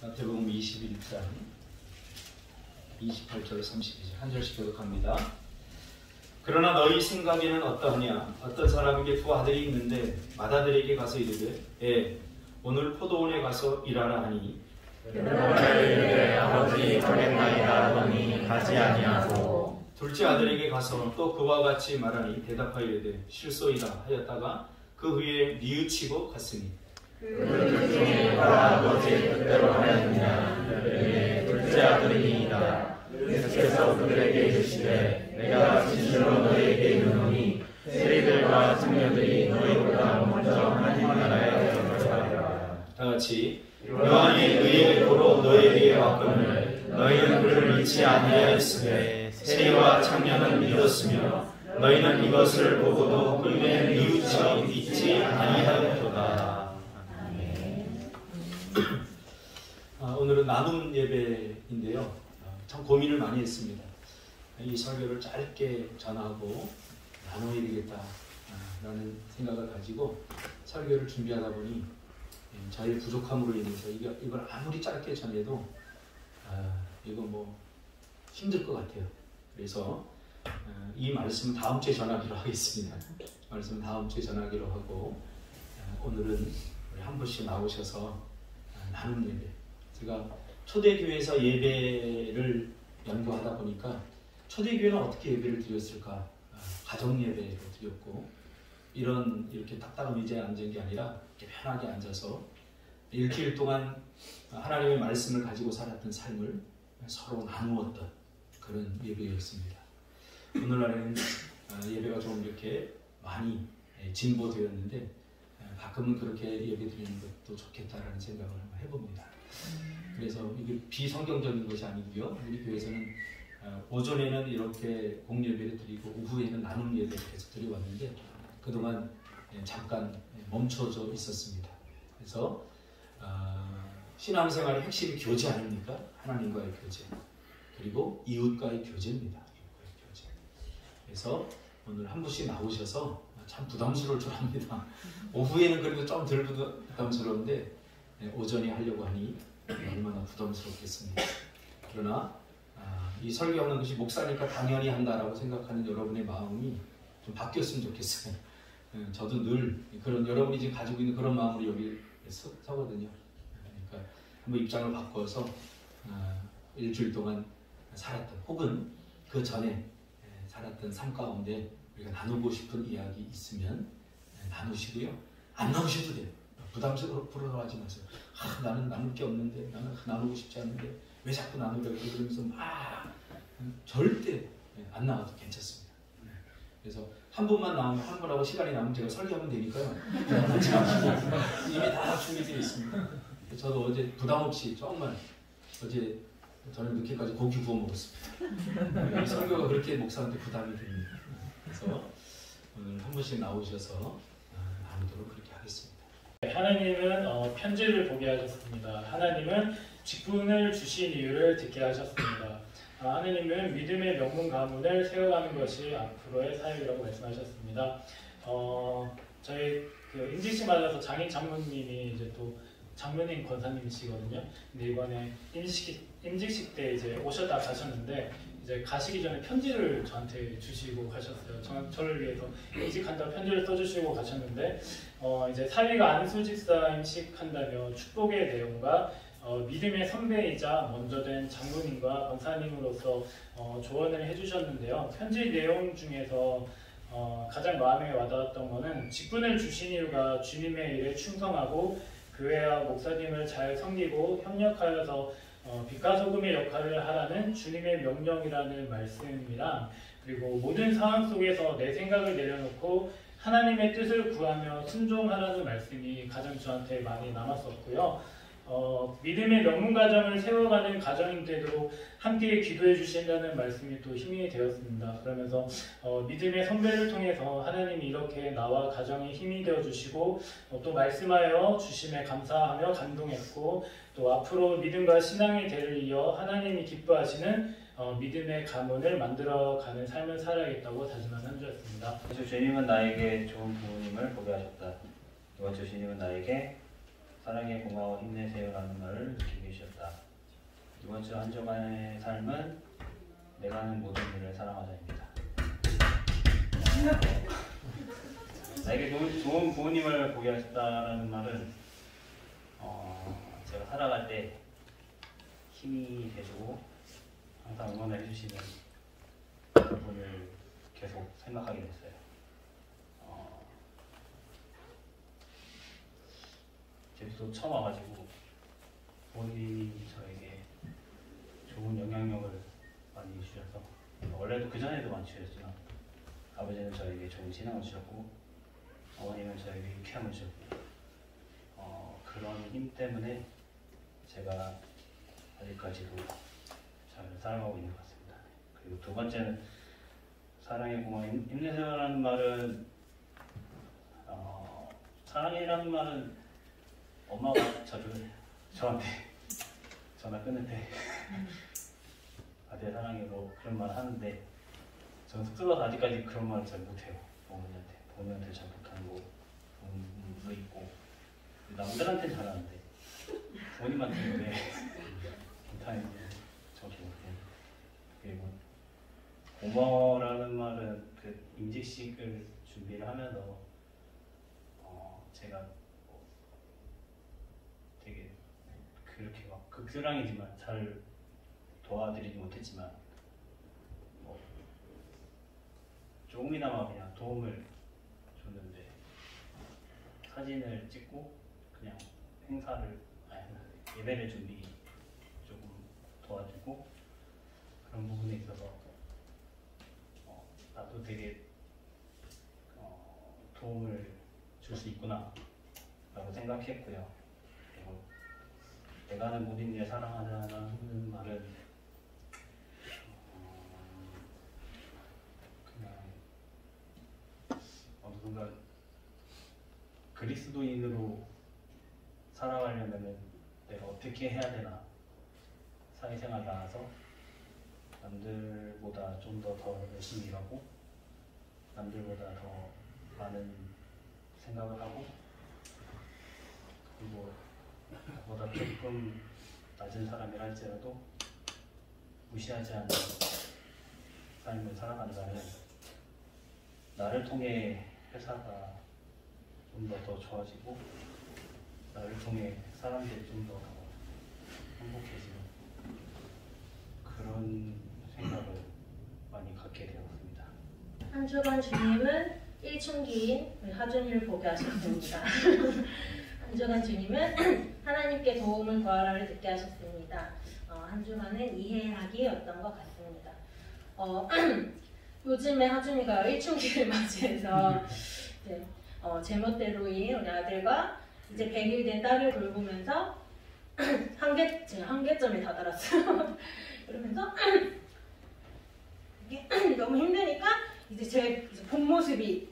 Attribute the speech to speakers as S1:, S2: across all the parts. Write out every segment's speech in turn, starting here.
S1: 마태복음 21장 28절 32절 한 절씩 교독합니다. 그러나 너희 생각에는 어떠하냐? 어떤 사람에게 두 아들이 있는데 맏아들에게 가서 이르되 오늘 포도원에 가서 일하라 하니
S2: 그러되 아버지 보냈나이다 하더니 가지 아니하고
S1: 둘째 아들에게 가서 또 그와 같이 말하니 대답하여 이르되 실소이다 하였다가 그 후에 뉘우치고 갔으니
S2: 그 중에 누가 아버지의 뜻대로 하였느냐? 둘째 아들이니이다. 예수께서 그들에게 이르시되 내가 진실로 너희에게 이르노니 세리들과 청년들이 너희보다 먼저 하나님 나라에 들어가리라.
S1: 다같이 요한이 의의 도로 너희에게 왔거늘 너희는 그를 믿지 아니하였으되 세리와 청년은 믿었으며 너희는 이것을 보고도 그에게 뉘우쳐 믿지 아니하였도다. 오늘은 나눔 예배인데요. 참 고민을 많이 했습니다. 이 설교를 짧게 전하고 나눠야 되겠다라는 생각을 가지고 설교를 준비하다 보니 저의 부족함으로 인해서 이걸 아무리 짧게 전해도 이거 뭐 힘들 것 같아요. 그래서 이 말씀 다음 주에 전하기로 하겠습니다. 말씀 다음 주에 전하기로 하고 오늘은 우리 한 분씩 나오셔서 나눔 예배. 제가 초대교회에서 예배를 연구하다 보니까 초대교회는 어떻게 예배를 드렸을까? 가정 예배를 드렸고 이렇게 딱딱한 의자에 앉은 게 아니라 이렇게 편하게 앉아서 일주일 동안 하나님의 말씀을 가지고 살았던 삶을 서로 나누었던 그런 예배였습니다. 오늘날에는 예배가 좀 이렇게 많이 진보되었는데 가끔은 그렇게 예배 드리는 것도 좋겠다라는 생각을 해봅니다. 그래서 이게 비성경적인 것이 아니고요. 우리 교회에서는 오전에는 이렇게 공예배를 드리고 오후에는 나눔 예배를 계속 드려왔는데 그동안 잠깐 멈춰져 있었습니다. 그래서 신앙생활의 핵심이 교제 아닙니까? 하나님과의 교제 그리고 이웃과의 교제입니다. 이웃과의 교제. 그래서 오늘 한 분씩 나오셔서 참 부담스러울 줄 압니다. 오후에는 그래도 좀 덜 부담스러운데 오전에 하려고 하니 얼마나 부담스럽겠습니다. 그러나 이 설교하는 것이 목사니까 당연히 한다라고 생각하는 여러분의 마음이 좀 바뀌었으면 좋겠어요. 저도 늘 그런 여러분이 지금 가지고 있는 그런 마음으로 여기 서거든요. 그러니까 한번 입장을 바꿔서 일주일 동안 살았던 혹은 그 전에 살았던 삶 가운데 우리가 나누고 싶은 이야기 있으면 나누시고요. 안 나누셔도 돼요. 부담스러워하지 마세요. 나는 나눌 게 없는데 나는 나누고 싶지 않은데 왜 자꾸 나누려고 그러면서 막 절대 안 나와도 괜찮습니다. 그래서 한 분만 나오면 한 분하고 시간이 남으면 제가 설교하면 되니까요. 이미 다 준비되어 있습니다. 저도 어제 부담 없이 정말 어제 저는 늦게까지 고기 구워 먹었습니다. 설교가 그렇게 목사한테 부담이 됩니다. 그래서 오늘 한 분씩 나오셔서 나누도록 그렇게 하겠습니다.
S3: 하나님은 편지를 보게 하셨습니다. 하나님은 직분을 주신 이유를 듣게 하셨습니다. 하나님은 믿음의 명문 가문을 세워가는 것이 앞으로의 사역이라고 말씀하셨습니다. 저희 임직식 맞아서 장인 장모님이 이제 또 장모님 권사님이시거든요. 근데 이번에 임직식 때 이제 오셨다 가셨는데 이제 가시기 전에 편지를 저한테 주시고 가셨어요. 저를 위해서 임직한다고 편지를 써주시고 가셨는데 이제 사위가 안수집사 임직한다며 축복의 내용과 믿음의 선배이자 먼저 된 장로님과 권사님으로서 조언을 해주셨는데요. 편지 내용 중에서 가장 마음에 와닿았던 것은 직분을 주신 이유가 주님의 일에 충성하고 교회와 목사님을 잘 섬기고 협력하여서 빛과 소금의 역할을 하라는 주님의 명령이라는 말씀이랑 그리고 모든 상황 속에서 내 생각을 내려놓고 하나님의 뜻을 구하며 순종하라는 말씀이 가장 저한테 많이 남았었고요. 믿음의 명문 가정을 세워가는 가정인데도 함께 기도해 주신다는 말씀이 또 힘이 되었습니다. 그러면서 믿음의 선배를 통해서 하나님이 이렇게 나와 가정에 힘이 되어 주시고 또 말씀하여 주심에 감사하며 감동했고 또 앞으로 믿음과 신앙의 대를 이어 하나님이 기뻐하시는 믿음의 가문을 만들어가는 삶을 살아야겠다고 다짐한 한 주였습니다.
S4: 주님은 나에게 좋은 부모님을 보게 하셨다. 이번 주 주님은 나에게 사랑해 고마워 힘내세요라는 말을 느끼게 해주셨다. 이번 주 한 주간의 삶은 내가 하는 모든 일을 사랑하자입니다. 나에게 좋은 부모님을 보게 하셨다라는 말은 제가 살아갈 때 힘이 돼주고 항상 응원해 주시는 분을 계속 생각하게 됐어요. 제주도 처음 와가지고 부모님이 저에게 좋은 영향력을 많이 주셔서, 원래도 그 전에도 많이 주셨지만 아버지는 저에게 좋은 신앙을 주셨고 어머니는 저에게 유쾌함을 주셨고, 그런 힘 때문에 제가 아직까지도 잘 살아가고 있는 것 같습니다. 그리고 두 번째는 사랑해 고마워 힘내세요라는 말은, 사랑해라는 말은 엄마가 저한테 전화 끊을 때 아들 사랑해 뭐 그런 말 하는데, 저는 쑥스러워서 아직까지 그런 말을 잘 못해요. 부모님한테 잘 못하는 부분도 있고, 남들한테는 잘하는데 부모님한테는 왜 못하는지 정확히 못해요. 그리고 고마워라는 말은 그 임직식을 준비를 하면서 제가 되게 그렇게 막 극수량이지만 잘 도와드리지 못했지만 조금이나마 그냥 도움을 줬는데, 사진을 찍고 그냥 예배를 준비 조금 도와주고, 그런 부분에 있어서 나도 되게 도움을 줄 수 있구나 라고 생각했고요. 그리고 내가 하는 모든 일을 사랑하자는 말은 그냥 어느 순간 그리스도인으로 살아가려면 내가 어떻게 해야 되나, 사회생활 나와서 남들보다 좀 더 열심히 일하고 남들보다 더 많은 생각을 하고, 그리고 나보다 조금 낮은 사람이라 할지라도 무시하지 않는 삶을 살아간다면 나를 통해 회사가 좀 더 좋아지고, 나를 통해 사람들이 좀 더 행복해지는 그런 생각을 많이 갖게 되었습니다.
S5: 한 주간 주님은 일충기인 하준이를 보게 하셨습니다. 한 주간 주님은 하나님께 도움을 구하라를 듣게 하셨습니다. 한 주간은 이해하기였던 것 같습니다. 요즘에 하준이가 일충기를 맞이해서 이제, 제멋대로인 우리 아들과 이제 100일 된 딸을 돌보면서 한계점에 다다랐어요. 그러면서 이게 너무 힘드니까 이제 제 본 모습이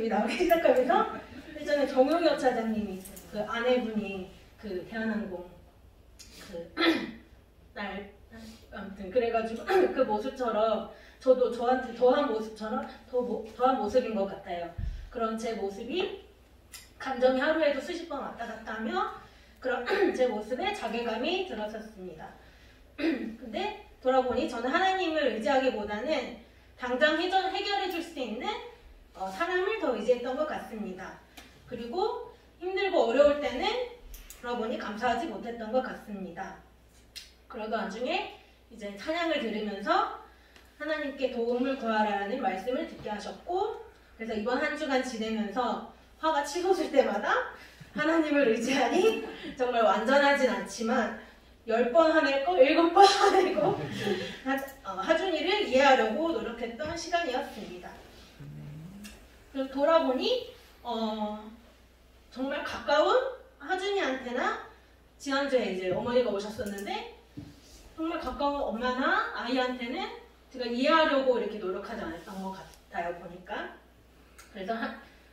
S5: 나오기 시작하면서, 예전에 정용혁 차장님이 그 아내분이 그 대한항공 아무튼 그래가지고 그 모습처럼 저도 저한테 더한 모습처럼 더한 모습인 것 같아요. 그런 제 모습이 감정이 하루에도 수십 번 왔다 갔다 하며 그런 제 모습에 자괴감이 들었었습니다. 근데 돌아보니 저는 하나님을 의지하기보다는 당장 해결해 줄 수 있는 사람을 더 의지했던 것 같습니다. 그리고 힘들고 어려울 때는 돌아보니 감사하지 못했던 것 같습니다. 그러던 와중에 이제 찬양을 들으면서 하나님께 도움을 구하라는 말씀을 듣게 하셨고, 그래서 이번 한 주간 지내면서 화가 치솟을 때마다 하나님을 의지하니 정말 완전하진 않지만 10번 화내고 7번 화내고 하준이를 이해하려고 노력했던 시간이었습니다. 그리고 돌아보니 정말 가까운 하준이한테나, 지난주에 이제 어머니가 오셨었는데 정말 가까운 엄마나 아이한테는 제가 이해하려고 이렇게 노력하지 않았던 것 같아요, 보니까. 그래서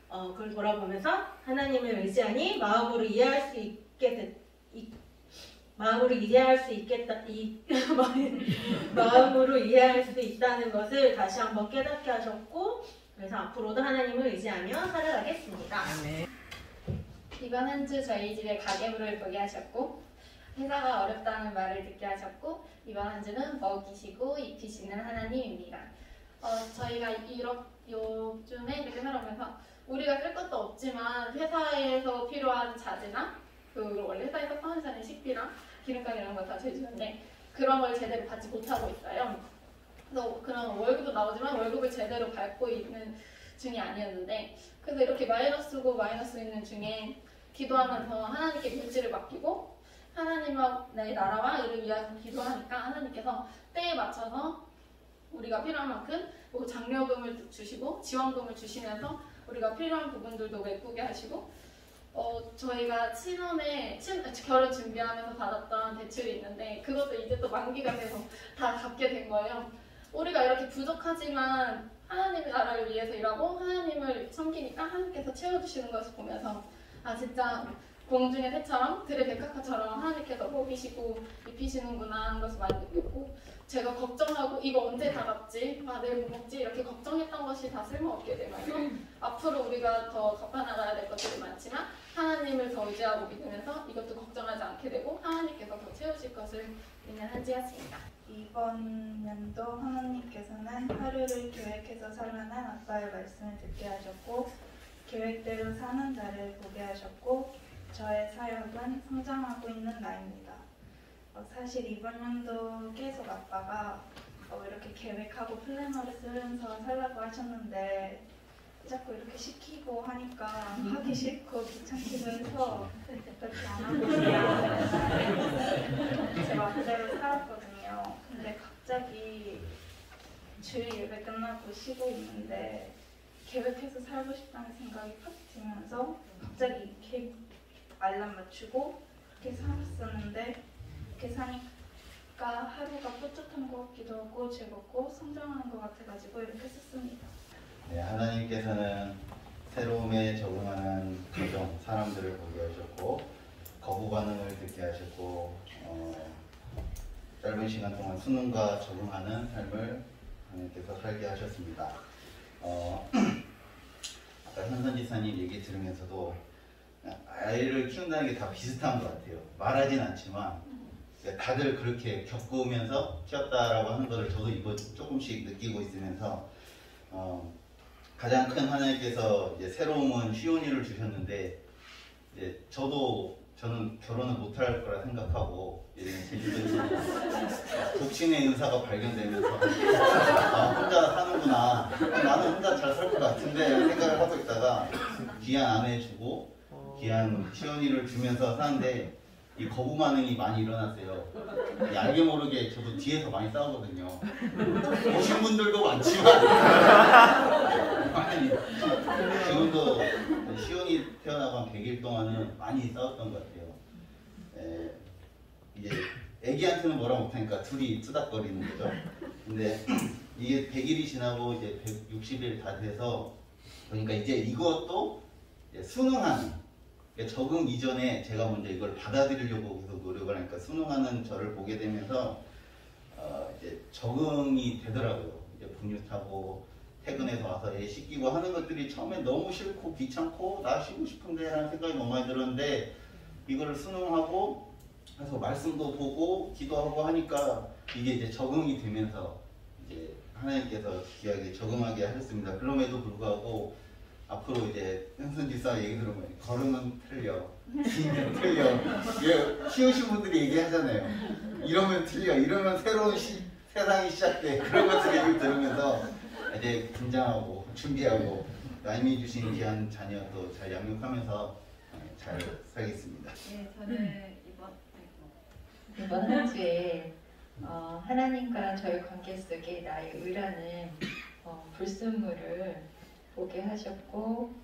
S5: 그걸 돌아보면서 하나님을 의지하니 마음으로 이해할 수 있다는 것을 다시 한번 깨닫게 하셨고, 그래서 앞으로도 하나님을 의지하며 살아가겠습니다.
S6: 이번 한 주 저희 집에 가계부를 보게 하셨고 회사가 어렵다는 말을 듣게 하셨고 이번 한 주는 먹이시고 입히시는 하나님입니다. 저희가 요즘에 이렇게 살아오면서 우리가 쓸 것도 없지만 회사에서 필요한 자재나 원래 회사에서 파는 식비랑 기름값 이런 거 다 제주는데 그런 걸 제대로 받지 못하고 있어요. 그래서 그런 월급도 나오지만 월급을 제대로 받고 있는 중이 아니었는데 그래서 이렇게 마이너스고 마이너스 있는 중에 기도하면서 하나님께 물질을 맡기고 하나님과 내 나라와 이를 위하여 기도하니까 하나님께서 때에 맞춰서 우리가 필요한 만큼 뭐 장려금을 주시고 지원금을 주시면서 우리가 필요한 부분들도 메꾸게 하시고 저희가 결혼 준비하면서 받았던 대출이 있는데 그것도 이제 또 만기가 돼서 다 갚게 된 거예요. 우리가 이렇게 부족하지만 하나님의 나라를 위해서 일하고 하나님을 섬기니까 하나님께서 채워주시는 것을 보면서 진짜 공중의 새처럼 들의 백합화처럼 하나님께서 먹이시고 입히시는구나 하는 것을 많이 느꼈고 제가 걱정하고 이거 언제 다 갚지? 내일 뭐 먹지? 이렇게 걱정했던 것이 다 쓸모없게 되면서 앞으로 우리가 더 갚아나가야 될 것들이 많지만 하나님을 더 의지하고 믿으면서 이것도 걱정하지 않게 되고 하나님께서 더 채우실 것을 믿는 한 주였습니다.
S7: 이번 연도 하나님께서는 하루를 계획해서 살라는 아빠의 말씀을 듣게 하셨고 계획대로 사는 나를 보게 하셨고 저의 사역은 성장하고 있는 나입니다. 사실 이번 연도 계속 아빠가 이렇게 계획하고 플래너를 쓰면서 살라고 하셨는데 자꾸 이렇게 시키고 하니까 하기 싫고 귀찮기도 해서 그렇게 안 하고 그냥 제 맘대로 살았거든요. 근데 갑자기 주일 예배 끝나고 쉬고 있는데 계획해서 살고 싶다는 생각이 팍 들면서 갑자기 이렇게 알람 맞추고 그렇게 살았었는데 이렇게 사니까 하루가 뿌듯한 것 같기도 하고 즐겁고 성장하는 것 같아가지고 이렇게 썼습니다.
S2: 네, 하나님께서는 새로움에 적응하는 가정, 사람들을 보게 하셨고 거부 반응을 듣게 하셨고 짧은 시간 동안 수능과 적응하는 삶을 하나님께서 살게 하셨습니다. 아까 현선 지사님 얘기 들으면서도 아이를 키운다는 게 다 비슷한 것 같아요. 말하진 않지만 다들 그렇게 겪으면서 키웠다라고 하는 것을 저도 이번 조금씩 느끼고 있으면서 가장 큰 하나님께서 이제 새로움은 쉬운 일을 주셨는데 이제 저는 결혼을 못할 거라 생각하고 제주도에서 독신의 은사가 발견되면서 혼자 사는구나, 나는 혼자 잘 살 것 같은데 생각을 하고 있다가 귀한 아내 주고 귀한 시원이를 주면서 사는데 이 거부 반응이 많이 일어났어요. 알게 모르게 저도 뒤에서 많이 싸우거든요. 오신 분들도 많지만 지금도 시온이 태어나고 한 100일 동안은 많이 싸웠던 것 같아요. 이제 애기한테는 뭐라 못하니까 둘이 투닥거리는 거죠. 근데 이게 100일이 지나고 이제 160일 다 돼서 그러니까 이제 이것도 이제 수능하는, 적응 이전에 제가 먼저 이걸 받아들이려고 계속 노력을 하니까 수능하는 저를 보게 되면서 이제 적응이 되더라고요. 이제 분유타고 퇴근해서 와서 애 씻기고 하는 것들이 처음에 너무 싫고 귀찮고 나 쉬고 싶은데 라는 생각이 너무 많이 들었는데 이거를 수능하고 그래서 말씀도 보고 기도하고 하니까 이게 이제 적응이 되면서 이제 하나님께서 귀하게 적응하게 하셨습니다. 그럼에도 불구하고 앞으로 이제 현선 지사 얘기 들으면 걸으면 틀려, 기면 틀려. 키우신 분들이 얘기하잖아요. 이러면 틀려, 이러면 새로운 세상이 시작돼. 그런 것들 얘기 들으면서 이제 긴장하고 준비하고 하나님이 주신 귀한 자녀도 잘 양육하면서 잘 살겠습니다.
S8: 네, 저는 이번 한 주에 하나님과 저의 관계 속에 나의 의라는 불순물을 보게 하셨고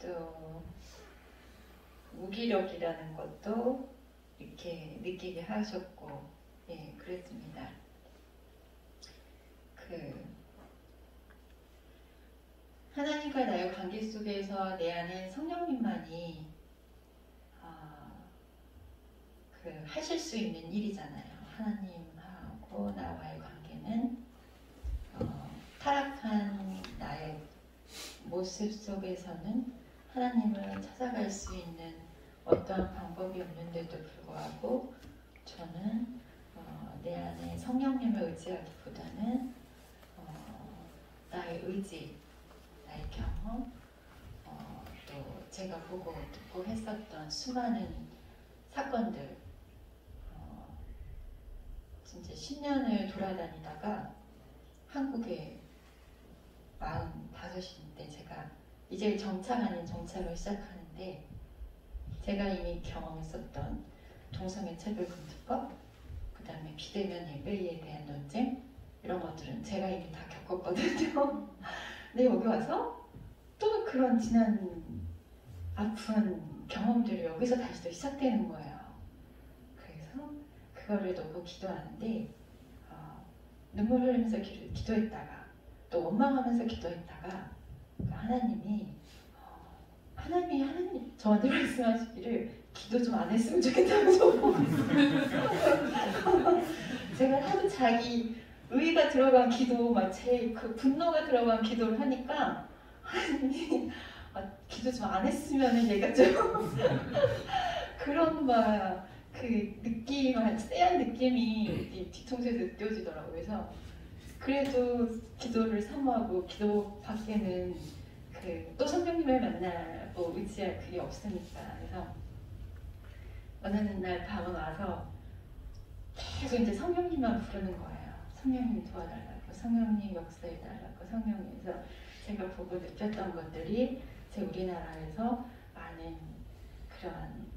S8: 또 무기력이라는 것도 이렇게 느끼게 하셨고 그랬습니다. 하나님과 나의 관계 속에서 내 안에 성령님만이 하실 수 있는 일이잖아요. 하나님하고 나와의 관계는 타락한 나의 모습 속에서는 하나님을 찾아갈 수 있는 어떠한 방법이 없는데도 불구하고 저는 내 안에 성령님을 의지하기보다는 나의 의지, 나의 경험, 또 제가 보고 듣고 했었던 수많은 사건들, 진짜 10년을 돌아다니다가 한국에 45인데 제가 이제 정착 아닌 정착을 시작하는데 제가 이미 경험했었던 동성애 차별금지법, 그 다음에 비대면 예배에 대한 논쟁 이런 것들은 제가 이미 다 겪었거든요. 근데 여기 와서 또 그런 지난 아픈 경험들이 여기서 다시 또 시작되는 거예요. 그래서 그거를 놓고 기도하는데 눈물 흘리면서 기도했다가 또 원망하면서 기도했다가 하나님이 저한테 말씀하시기를 기도 좀 안 했으면 좋겠다면서 제가 하도 자기 의가 들어간 기도, 막 제 그 분노가 들어간 기도를 하니까 하나님이 기도 좀 안 했으면 얘가 좀 그런 막 그 느낌, 쎄한 느낌이 뒤통수에서 느껴지더라고요. 그래서 그래도 기도를 사모하고 기도 밖에는 또 성령님을 만나고 의지할 그게 없으니까. 그래서 어느 날 밤에 와서 계속 이제 성령님만 부르는 거예요. 성령님 도와달라고, 성령님 역사해달라고, 성령님에서 제가 보고 느꼈던 것들이 제 우리나라에서 많은 그런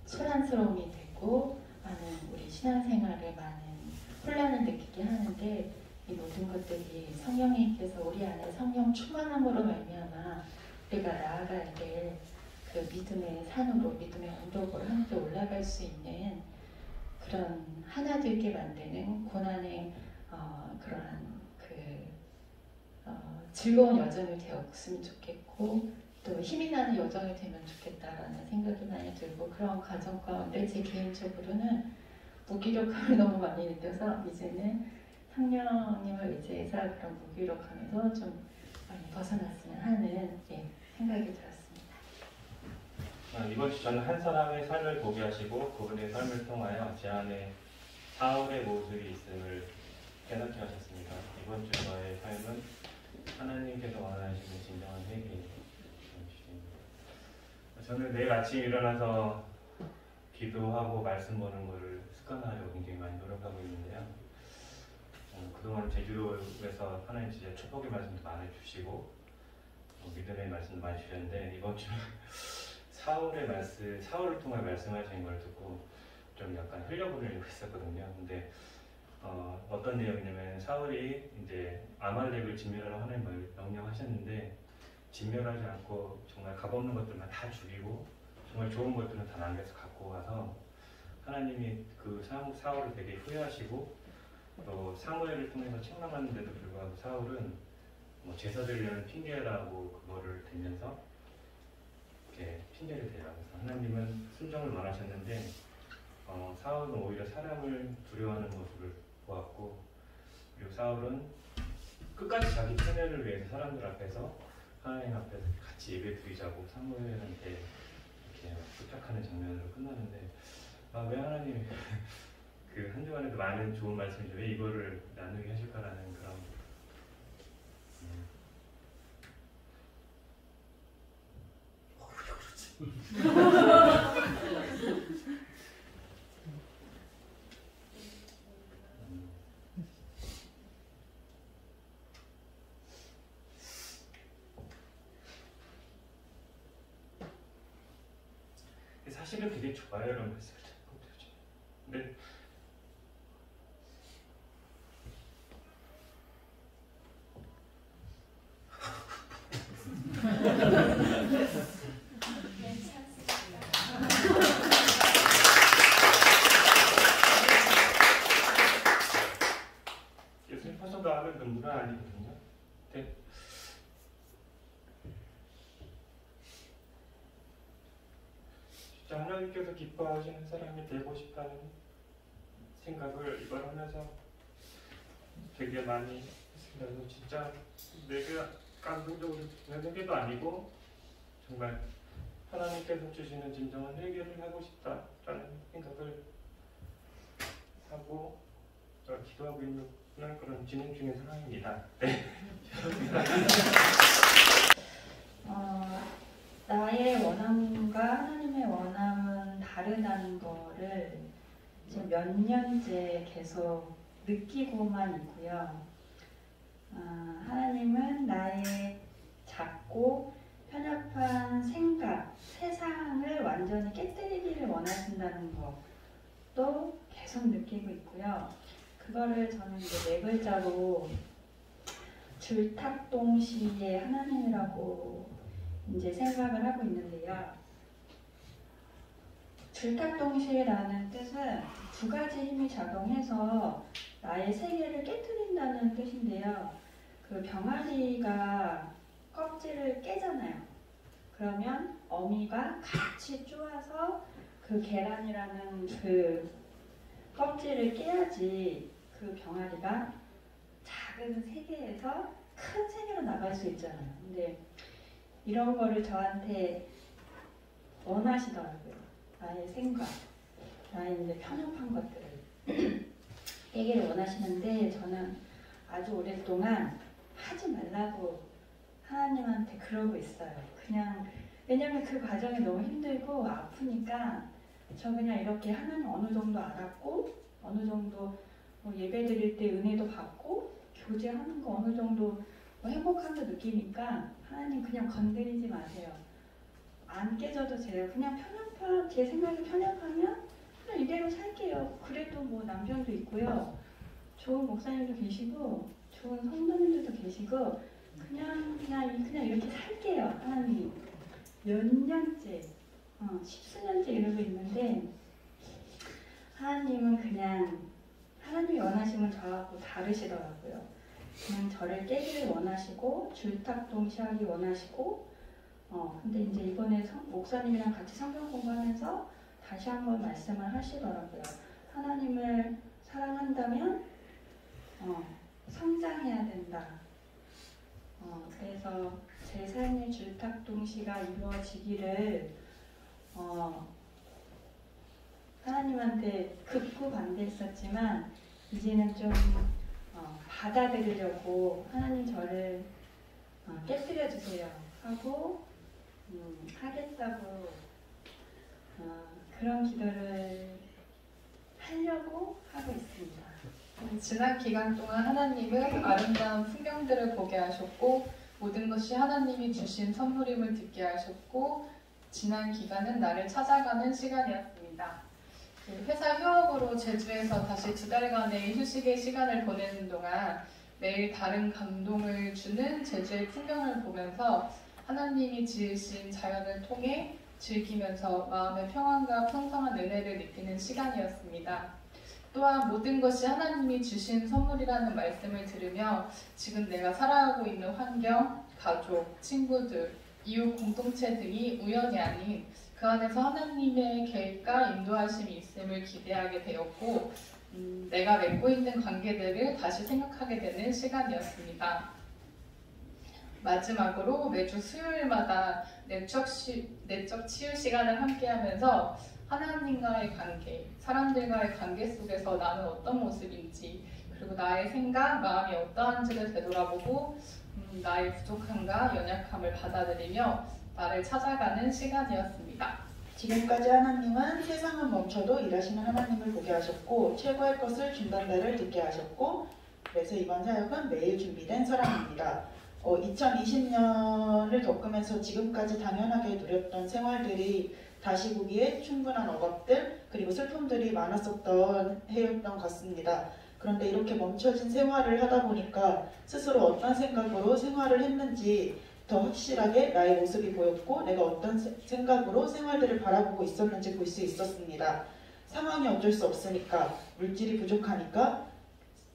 S8: 소란스러움이 되고 많은 우리 신앙생활에 많은 혼란을 느끼게 하는데 이 모든 것들이 성령님께서 우리 안에 성령 충만함으로 말미암아 우리가 나아갈 때 그 믿음의 산으로 믿음의 언덕으로 함께 올라갈 수 있는 그런 하나 되게 만드는 고난의 그러한 즐거운 여정이 되었으면 좋겠고 또 힘이 나는 여정이 되면 좋겠다라는 생각이 많이 들고 그런 과정 가운데 제 개인적으로는 무기력함을 너무 많이 느껴서 이제는 성령님을 의지해서 그런 무기력함에서 좀 많이 벗어났으면 하는 생각이 들었습니다.
S9: 이번 주 저는 한 사람의 삶을 보게 하시고 그분의 삶을 통하여 제 안에 사울의 모습이 있음을 깨닫게 하셨습니다. 이번 주 저의 삶은 하나님께서 원하시는 진정한 회개입니다. 저는 매일 아침 일어나서 기도하고 말씀 보는 것을 습관화하려고 굉장히 많이 노력하고 있는데요. 그동안 제주도에서 하나님 진짜 축복의 말씀도 많이 주시고 믿음의 말씀도 많이 주셨는데 이번 주는 사울을 통해 말씀하시는 걸 듣고 좀 약간 흘려보내려고 했었거든요. 근데 어떤 내용이냐면 사울이 이제 아말렉을 진멸하라고 하나님을 명령하셨는데 진멸하지 않고 정말 값없는 것들만 다 죽이고 정말 좋은 것들은 다 남겨서 갖고 와서 하나님이 그 사울을 되게 후회하시고 또 사무엘을 통해서 책망하는데도 불구하고 사울은 뭐 제사 드리려는 핑계라고 그거를 대면서 이렇게 핑계를 대요. 그래서 하나님은 순종을 원하셨는데 사울은 오히려 사람을 두려워하는 모습을 보았고 그리고 사울은 끝까지 자기 편애를 위해서 사람들 앞에서 하나님 앞에서 같이 예배 드리자고 사무엘한테 이렇게 부탁하는 장면으로 끝나는데 왜 하나님이 그 한 주간에도 많은 좋은 말씀인데 왜 이거를 나누게 하실까라는 그런 사실은 되게 좋아요 이런 말씀을 듣고 근데 슬퍼서 나는 눈물은 아니거든요. 근데 진짜 하나님께서 기뻐하시는 사람이 되고 싶다는 생각을 이걸 하면서 되게 많이 했습니다. 진짜 내가 감동적으로 듣는 회개도 아니고 정말 하나님께서 주시는 진정한 해결을 하고 싶다라는 생각을 하고 기도하고 있는 그런 진행 중인 상황입니다. 네.
S8: 나의 원함과 하나님의 원함은 다르다는 거를 지금 몇 년째 계속 느끼고만 있고요. 하나님은 나의 작고 편협한 생각, 세상을 완전히 깨뜨리기를 원하신다는 것도 계속 느끼고 있고요. 그거를 저는 이제 네 글자로 줄탁동시의 하나님이라고 이제 생각을 하고 있는데요. 줄탁동시라는 뜻은 두 가지 힘이 작용해서 나의 세계를 깨뜨린다는 뜻인데요. 그 병아리가 껍질을 깨잖아요. 그러면 어미가 같이 쪼아서 그 계란이라는 그 껍질을 깨야지 그 병아리가 작은 세계에서 큰 세계로 나갈 수 있잖아요. 근데 이런 거를 저한테 원하시더라고요. 나의 생각, 나의 이제 편협한 것들을 깨기를 원하시는데 저는 아주 오랫동안 하지 말라고 하나님한테 그러고 있어요. 그냥 왜냐면 그 과정이 너무 힘들고 아프니까 저 그냥 이렇게 하나님 어느 정도 알았고 어느 정도 뭐 예배 드릴 때 은혜도 받고 교제하는 거 어느 정도 뭐 행복한 거 느끼니까 하나님 그냥 건드리지 마세요. 안 깨져도 돼요. 그냥 제 생각이 편협하면 그냥 이대로 살게요. 그래도 뭐 남편도 있고요. 좋은 목사님도 계시고 좋은 성도님들도 계시고 그냥 이렇게 살게요. 하나님 몇 년째 10수년째 이러고 있는데 하나님은 그냥 하나님이 원하시면 저하고 다르시더라고요. 그냥 저를 깨기를 원하시고 줄탁동시하기 원하시고 근데 이제 이번에 목사님이랑 같이 성경 공부하면서 다시 한번 말씀을 하시더라고요. 하나님을 사랑한다면 성장해야 된다. 그래서 제 삶의 줄탁동시가 이루어지기를 하나님한테 극구 반대했었지만 이제는 좀 받아들이려고 하나님 저를 깨뜨려 주세요 하고 하겠다고 그런 기도를 하려고 하고 있습니다.
S10: 지난 기간 동안 하나님은 아름다운 풍경들을 보게 하셨고 모든 것이 하나님이 주신 선물임을 듣게 하셨고 지난 기간은 나를 찾아가는 시간이었습니다. 회사 휴업으로 제주에서 다시 2달간의 휴식의 시간을 보내는 동안 매일 다른 감동을 주는 제주의 풍경을 보면서 하나님이 지으신 자연을 통해 즐기면서 마음의 평안과 풍성한 은혜를 느끼는 시간이었습니다. 또한 모든 것이 하나님이 주신 선물이라는 말씀을 들으며 지금 내가 살아가고 있는 환경, 가족, 친구들, 이웃 공동체 등이 우연이 아닌 그 안에서 하나님의 계획과 인도하심이 있음을 기대하게 되었고 내가 맺고 있는 관계들을 다시 생각하게 되는 시간이었습니다. 마지막으로 매주 수요일마다 내적 치유 시간을 함께하면서 하나님과의 관계, 사람들과의 관계 속에서 나는 어떤 모습인지 그리고 나의 생각, 마음이 어떠한지를 되돌아보고 나의 부족함과 연약함을 받아들이며 나를 찾아가는 시간이었습니다.
S11: 지금까지 하나님은 세상은 멈춰도 일하시는 하나님을 보게 하셨고 최고의 것을 준단다를 듣게 하셨고 그래서 이번 사역은 매일 준비된 사랑입니다. 2020년을 겪으면서 지금까지 당연하게 누렸던 생활들이 다시 보기에 충분한 억압들 그리고 슬픔들이 많았었던 해였던 것 같습니다. 그런데 이렇게 멈춰진 생활을 하다 보니까 스스로 어떤 생각으로 생활을 했는지 더 확실하게 나의 모습이 보였고 내가 어떤 생각으로 생활들을 바라보고 있었는지 볼 수 있었습니다. 상황이 어쩔 수 없으니까 물질이 부족하니까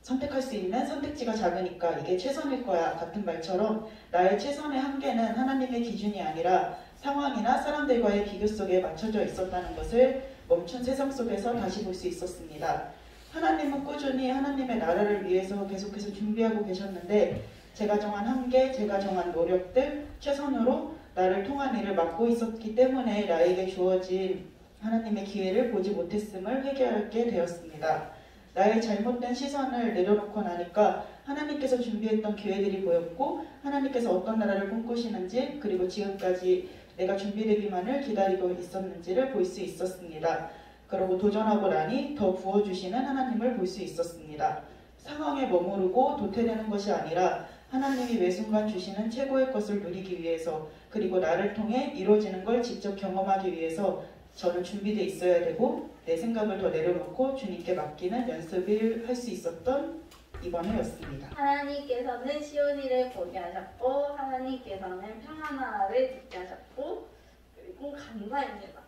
S11: 선택할 수 있는 선택지가 작으니까 이게 최선일 거야 같은 말처럼 나의 최선의 한계는 하나님의 기준이 아니라 상황이나 사람들과의 비교 속에 맞춰져 있었다는 것을 멈춘 세상 속에서 다시 볼 수 있었습니다. 하나님은 꾸준히 하나님의 나라를 위해서 계속해서 준비하고 계셨는데 제가 정한 한계, 제가 정한 노력들 최선으로 나를 통한 일을 맡고 있었기 때문에 나에게 주어진 하나님의 기회를 보지 못했음을 회개하게 되었습니다. 나의 잘못된 시선을 내려놓고 나니까 하나님께서 준비했던 기회들이 보였고 하나님께서 어떤 나라를 꿈꾸시는지 그리고 지금까지 내가 준비되기만을 기다리고 있었는지를 볼 수 있었습니다. 그리고 도전하고 나니 더 부어주시는 하나님을 볼 수 있었습니다. 상황에 머무르고 도태되는 것이 아니라 하나님이 매 순간 주시는 최고의 것을 누리기 위해서 그리고 나를 통해 이루어지는 걸 직접 경험하기 위해서 저는 준비되어 있어야 되고 내 생각을 더 내려놓고 주님께 맡기는 연습을 할 수 있었던 이번 해였습니다.
S6: 하나님께서는 시온이를 보게 하셨고 하나님께서는 평안을 듣게 하셨고 그리고 감사입니다.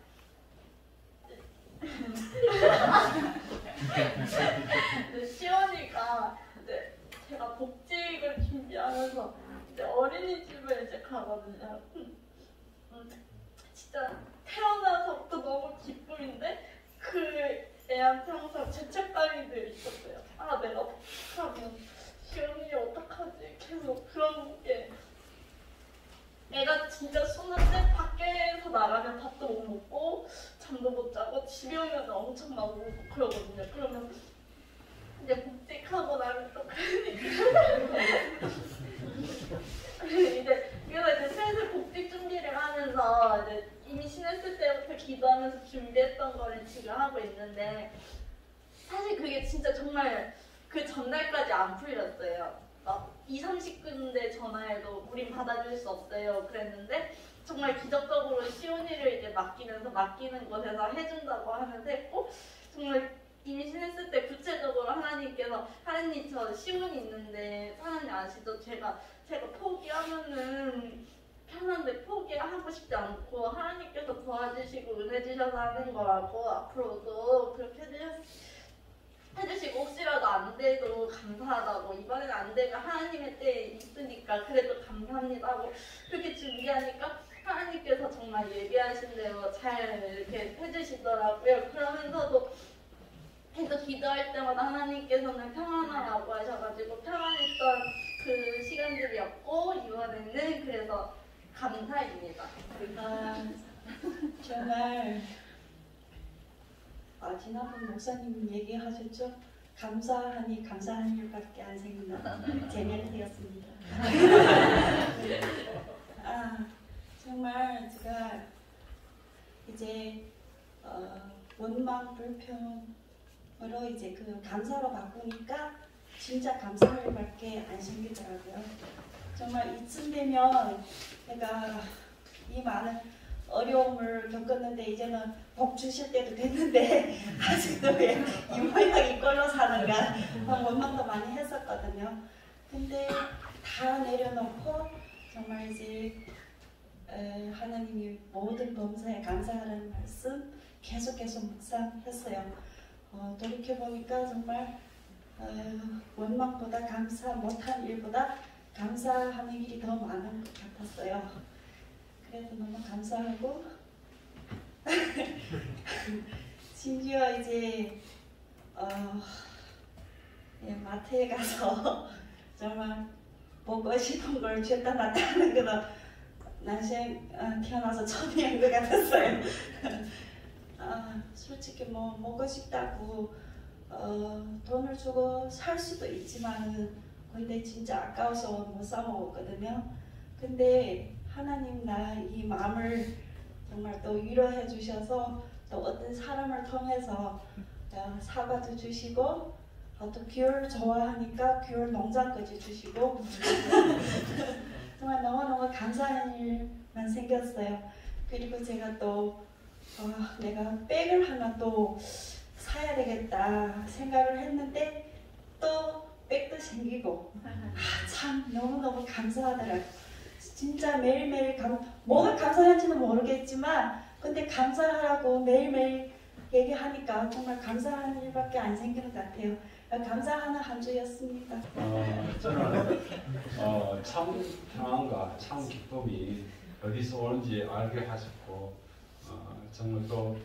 S6: 시온이가 제가 복직을 준비하면서 어린이집을 가거든요. 진짜 태어나서부터 너무 기쁨인데 그 애한테 항상 죄책감이 늘 있었어요. 아 내가 복직하면 시온이 어떡하지? 계속 그런 게 애가 진짜 순한데 밖에서 나가면 밥도 못 먹고 잠도 못 자고 집에 오면 엄청 막 울고 그러거든요. 그러면 이제 복직하고 나면 또 그래서 이제 슬슬 복직 준비를 하면서 이제 임신했을 때부터 기도하면서 준비했던 거를 지금 하고 있는데 사실 그게 진짜 정말 그 전날까지 안 풀렸어요. 막 20-30군데 전화해도 우린 받아줄 수 없어요 그랬는데 정말 기적적으로 시온이를 이제 맡기는 곳에서 해준다고 하면서 했고 정말 임신했을 때 구체적으로 하나님께서 하나님 저 시온이 있는데 하나님 아시죠? 제가 포기하면은 편한데 포기하고 싶지 않고 하나님께서 도와주시고 은혜 주셔서 하는 거라고 앞으로도 그렇게 해주시고 혹시라도 안 돼도 감사하다고 이번엔 안 되면 하나님의 때에 있으니까 그래도 감사합니다 하고 그렇게 준비하니까 하나님께서 정말 예비하신 대로 잘 이렇게 해주시더라고요. 그러면서도 계속 기도할 때마다 하나님께서는 평안하라고 하셔가지고 평안했던 그 시간들이었고 이번에는 그래서 감사입니다.
S12: 정말 지난번 목사님 얘기하셨죠? 감사하니 감사한 일밖에 안 생긴다. 제명이 되었습니다. 정말 제가 이제 원망 불평으로 이제 그 감사로 바꾸니까 진짜 감사할 일밖에 안 생기더라고요. 정말 이쯤 되면 내가 이 많은 어려움을 겪었는데 이제는 복 주실 때도 됐는데 아직도 왜 이 모양 이꼴로 사는가 원망도 많이 했었거든요. 근데 다 내려놓고 정말 이제 하나님이 모든 범사에 감사하는 말씀 계속 묵상했어요. 돌이켜보니까 정말 원망보다 감사 못한 일보다 감사하는 일이 더 많은 것 같았어요. 그래서 너무 감사하고 심지어 이제 마트에 가서 정말 보고 싶은 걸 줬다 놨다 하는 거는 난생 태어나서 처음인 것 같았어요. 솔직히 뭐 먹고 싶다고 돈을 주고 살 수도 있지만은 근데 진짜 아까워서 못 사 먹었거든요. 근데 하나님 나 이 마음을 정말 또 위로해 주셔서 또 어떤 사람을 통해서 사과도 주시고 또 귤 좋아하니까 귤 농장까지 주시고 정말 너무너무 감사한 일만 생겼어요. 그리고 제가 또 내가 백을 하나 또 사야 되겠다 생각을 했는데 또 백도 생기고 참 너무너무 감사하더라고요. 진짜 매일매일 뭐가 감사한지는 모르겠지만 근데 감사하라고 매일매일 얘기하니까 정말 감사하는 일밖에 안 생기는 것 같아요. 감사하는 한 주였습니다.
S13: 저는 참 평안과 참 기쁨이 어디서 오는지 알게 하셨고 정말 또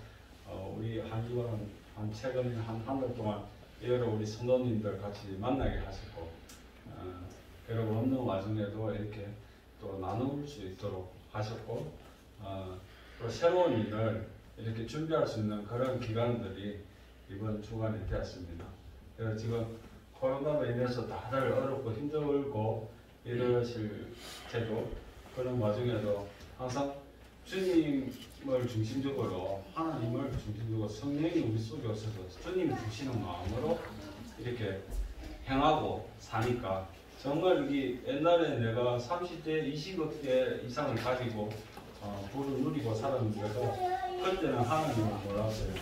S13: 우리 한 최근 한 달 동안 여러 우리 성도님들 같이 만나게 하셨고 그리고 없는 와중에도 이렇게 또 나눌 수 있도록 하셨고 또 새로운 일을 이렇게 준비할 수 있는 그런 기간들이 이번 주간에 되었습니다. 그래서 지금 코로나로 인해서 다들 어렵고 힘들고 이러실 때도 그런 와중에도 항상 주님을 중심적으로 하나님을 중심적으로 성령이 우리 속에 오셔서 주님이 주시는 마음으로 이렇게 행하고 사니까 정말 여기 옛날에 내가 30대, 20억 대 이상을 가지고 부를 누리고 살았는데도 그때는 하나님을 몰랐어요.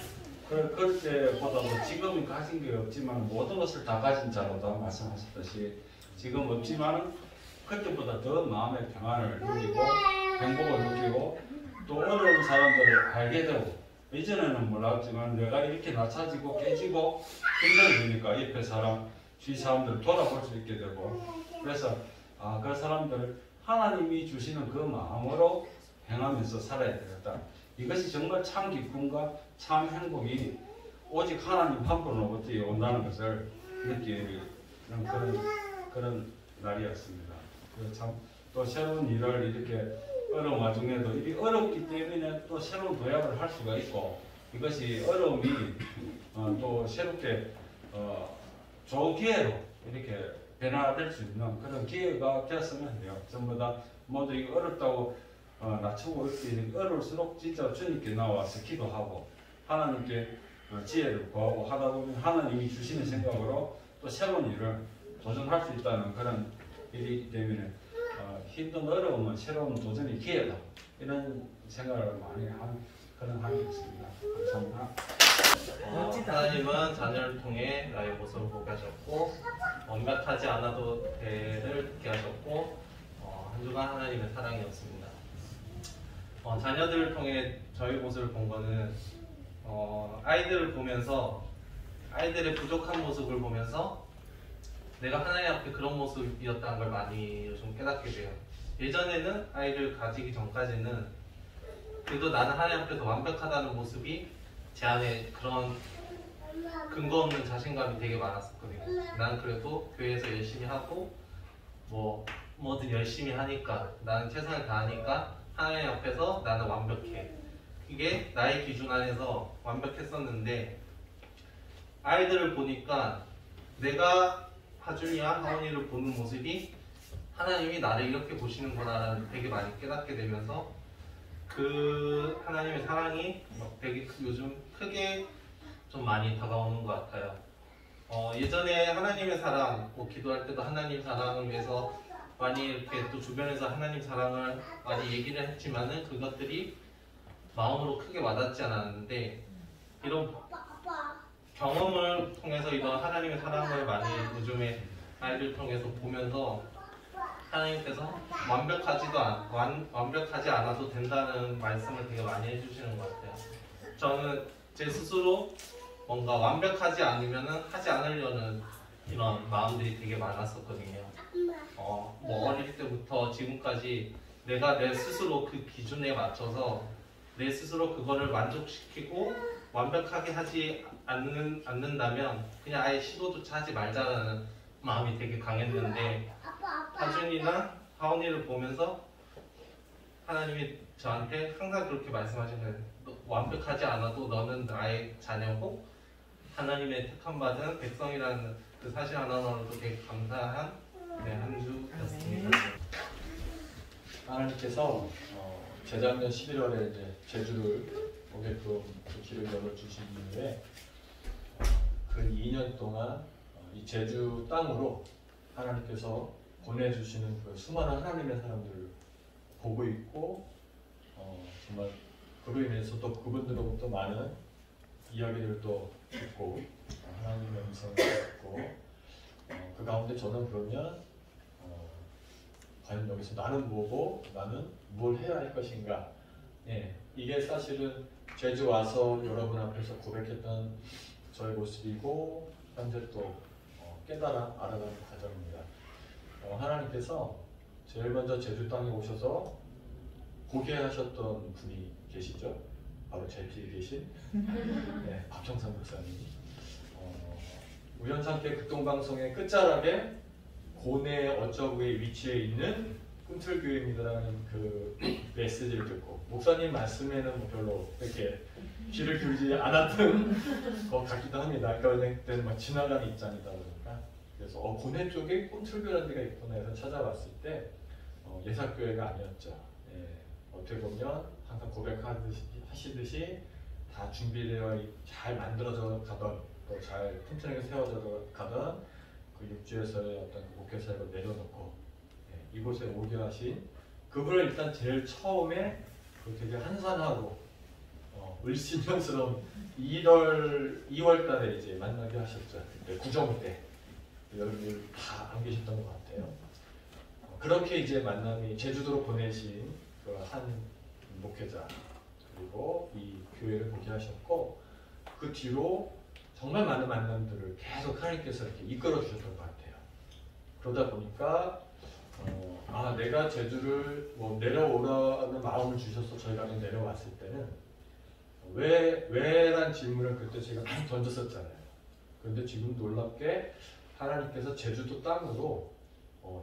S13: 그럴 때보다도 지금은 가진 게 없지만 모든 것을 다 가진 자로다 말씀하셨듯이 지금 없지만 그때보다 더 마음의 평안을 누리고 행복을 느끼고 또 어려운 사람들을 알게 되고 이전에는 몰랐지만 내가 이렇게 낮아지고 깨지고 힘들어지니까 옆에 사람, 주위 사람들을 돌아볼 수 있게 되고 그래서 그 사람들 하나님이 주시는 그 마음으로 행하면서 살아야 되겠다. 이것이 정말 참 기쁨과 참 행복이 오직 하나님 한 분으로부터 온다는 것을 느끼는 그런 날이었습니다. 참 또 새로운 일을 이렇게 어려운 와중에도 일이 어렵기 때문에 또 새로운 도약을 할 수가 있고 이것이 어려움이 또 새롭게 좋은 기회로 이렇게 변화될 수 있는 그런 기회가 되었으면 해요. 전부 다 모두 이거 어렵다고 낮추고 이렇게 어려울수록 진짜 주님께 나와서 기도하고 하나님께 지혜를 구하고 하다 보면 하나님이 주시는 생각으로 또 새로운 일을 도전할 수 있다는 그런 일이기 때문에 힘든 어려움은 새로운 도전의 기회다 이런 생각을 많이 한 그런 한이었습니다. 감사합니다.
S14: 하나님은 자녀를 통해 나의 모습을 보게 하셨고 완벽하지 않아도 대를 듣게 하셨고 한 주간 하나님의 사랑이었습니다. 자녀들을 통해 저희 모습을 본 거는 아이들을 보면서 아이들의 부족한 모습을 보면서 내가 하나님 앞에 그런 모습이었다는 걸 많이 요즘 깨닫게 돼요. 예전에는 아이를 가지기 전까지는 그래도 나는 하나님 앞에서 완벽하다는 모습이 제 안에 그런 근거 없는 자신감이 되게 많았었거든요. 나는 그래도 교회에서 열심히 하고 뭐든 열심히 하니까 나는 최선을 다하니까 하나님 앞에서 나는 완벽해. 이게 나의 기준 안에서 완벽했었는데 아이들을 보니까 내가 하준이와 하원이를 보는 모습이 하나님이 나를 이렇게 보시는구나라는 되게 많이 깨닫게 되면서 그 하나님의 사랑이 되게 요즘 크게 좀 많이 다가오는 것 같아요. 예전에 하나님의 사랑, 기도할 때도 하나님 사랑을 위해서 많이 이렇게 또 주변에서 하나님 사랑을 많이 얘기를 했지만은 그것들이 마음으로 크게 와닿지 않았는데 이런 경험을 통해서 이런 하나님의 사랑을 많이 요즘에 아이들 통해서 보면서 하나님께서 완벽하지 않아도 된다는 말씀을 되게 많이 해주시는 것 같아요. 저는 제 스스로 뭔가 완벽하지 않으면 하지 않으려는 이런 마음들이 되게 많았었거든요. 어릴 때부터 지금까지 내가 내 스스로 그 기준에 맞춰서 내 스스로 그거를 만족시키고 완벽하게 하지 않는다면 그냥 아예 시도조차 하지 말자는 마음이 되게 강했는데 하준이나 하원이를 보면서 하나님이 저한테 항상 그렇게 말씀하시는 완벽하지 않아도 너는 나의 자녀고 하나님의 택함받은 백성이라는 그 사실 하나로도 되게 감사한 한 주였습니다.
S15: 하나님께서 재작년 11월에 이제 제주를 오게끔 그 길을 열어주신 이후에 근 2년 동안 이 제주 땅으로 하나님께서 보내주시는 그 수많은 하나님의 사람들을 보고 있고 정말 그로 인해서 또 그분들로부터 많은 이야기들도 듣고 하나님의 음성을 듣고 그 가운데 저는 그러면 과연 여기서 나는 뭐고 나는 뭘 해야 할 것인가 이게 사실은 제주 와서 여러분 앞에서 고백했던 저의 모습이고 현재 또 깨달아 알아가는 과정입니다. 하나님께서 제일 먼저 제주 땅에 오셔서 보게 하셨던 분이 계시죠. 바로 제 뒤에 계신 박형상 목사님이 우연찮게 극동방송의 끝자락에 고뇌 어쩌구에 위치해 있는 꿈틀교회입니다라는 그 메시지를 듣고 목사님 말씀에는 뭐 별로 이렇게 귀를 기울이지 않았던 것 같기도 합니다. 아까 그때는 막 지나가는 입장이다 보니까 그래서 고뇌 쪽에 꿈틀교회라는 데가 있구나 해서 찾아봤을 때 예사교회가 아니었죠. 예, 어떻게 보면 항상 고백하시듯이 다 준비되어 잘 만들어져 가던 또 잘 튼튼하게 세워져 가던 그 육주에서의 어떤 그 목회 사역을 내려놓고 이곳에 오게 하신 그분을 일단 제일 처음에 그 되게 한산하고 을신년스러운 2월 달에 이제 만나게 하셨죠. 구정 때 여러분들 다 안 계셨던 것 같아요. 그렇게 이제 만남이 제주도로 보내신 그 한 목회자 그리고 이 교회를 보게 하셨고 그 뒤로 정말 많은 만남들을 계속 하나님께서 이렇게 이끌어 주셨던 것 같아요. 그러다 보니까 내가 제주를 뭐 내려오라는 마음을 주셔서 저희가 내려왔을 때는 왜란 질문을 그때 제가 많이 던졌었잖아요. 그런데 지금 놀랍게 하나님께서 제주도 땅으로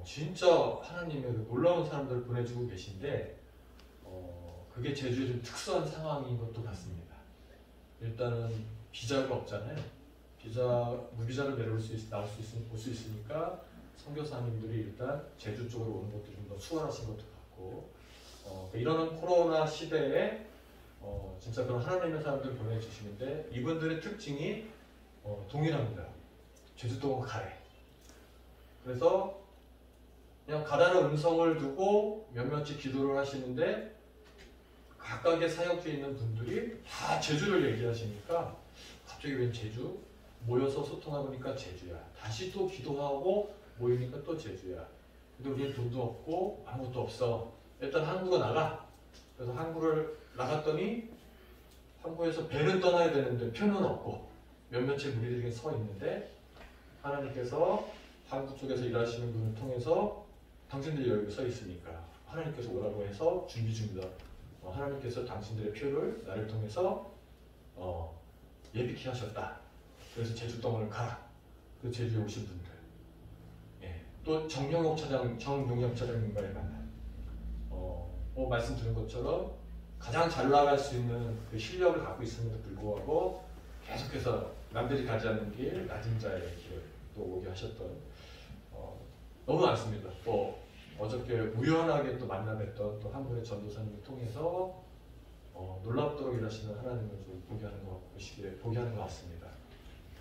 S15: 진짜 하나님의 그 놀라운 사람들을 보내주고 계신데 그게 제주의 좀 특수한 상황인 것도 같습니다. 일단은 비자가 없잖아요. 무비자를 내려올 올 수 있으니까 선교사님들이 일단 제주 쪽으로 오는 것도 좀 더 수월하신 것도 같고 이러는 코로나 시대에 진짜 그런 하나님의 사람들을 보내주시는데 이분들의 특징이 동일합니다. 제주도 가래. 그래서 그냥 가라는 음성을 두고 몇몇이 기도를 하시는데 각각의 사역지에 있는 분들이 다 제주를 얘기하시니까 갑자기 웬 제주? 모여서 소통해보니까 제주야. 다시 또 기도하고 모이니까 또 제주야. 근데 우리는 돈도 없고 아무것도 없어. 일단 항구가 나가. 그래서 항구를 나갔더니 항구에서 배는 떠나야 되는데 표는 없고 몇몇의 무리들이 서 있는데 하나님께서 항구 쪽에서 일하시는 분을 통해서 당신들이 여기 서 있으니까 하나님께서 오라고 해서 준비 중이다. 하나님께서 당신들의 표를 나를 통해서 예비케 하셨다. 그래서 제주 땅을 가라. 그 제주에 오신 분들. 예. 또 정용혁 차장님과의 만남. 말씀 드린 것처럼 가장 잘 나갈 수 있는 그 실력을 갖고 있음에도 불구하고 계속해서 남들이 가지 않는 길, 낮은 자의 길을 또 오게 하셨던 너무 많습니다. 또 어저께 우연하게 또 만나뵀던 또 한 분의 전도사님을 통해서 놀랍도록 일하시는 하나님을 좀 보게 하는 것 같습니다.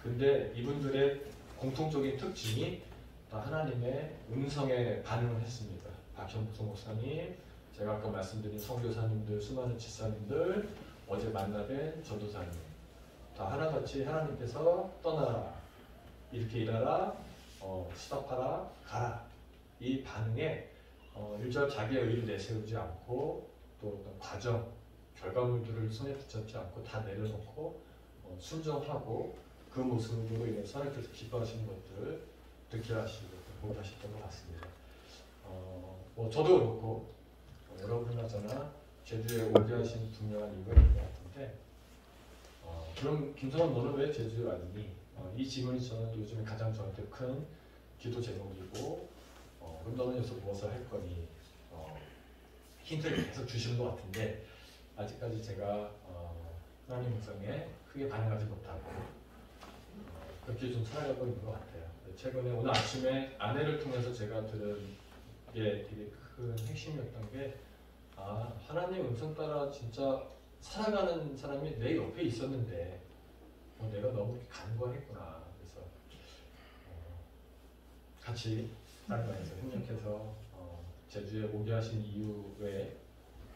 S15: 근데 이분들의 공통적인 특징이 다 하나님의 음성에 반응을 했습니다. 박현복 목사님, 제가 아까 말씀드린 선교사님들, 수많은 집사님들, 어제 만나뵌 전도사님 다 하나같이 하나님께서 떠나라, 이렇게 일하라, 스탑하라, 가라 이 반응에 일절 자기의 의를 내세우지 않고 또 어떤 과정, 결과물들을 손에 붙잡지 않고 다 내려놓고 순종하고 그 모습으로 인해서 하나님께서 기뻐하시는 것들을 듣게 하시고 보게 하셨던 것 같습니다. 저도 그렇고 여러분이나 저나 제주에 오게 하신 분명한 이유가 있는 것 같은데 그럼 김성원 너는 왜 제주에 왔니? 이 질문이 저는 요즘에 가장 저한테 큰 기도 제목이고 그럼 너는 여기서 무엇을 할 거니? 힌트를 계속 주시는 것 같은데 아직까지 제가 하나님 음성에 크게 반응하지 못하고 그렇게 좀 살아가고 있는 것 같아요. 최근에 오늘 아침에 아내를 통해서 제가 들은 게 되게 큰 핵심이었던 게 하나님 음성 따라 진짜 살아가는 사람이 내 옆에 있었는데 내가 너무 간과했구나. 그래서 같이 살아가면서 협력해서 제주에 오게 하신 이유에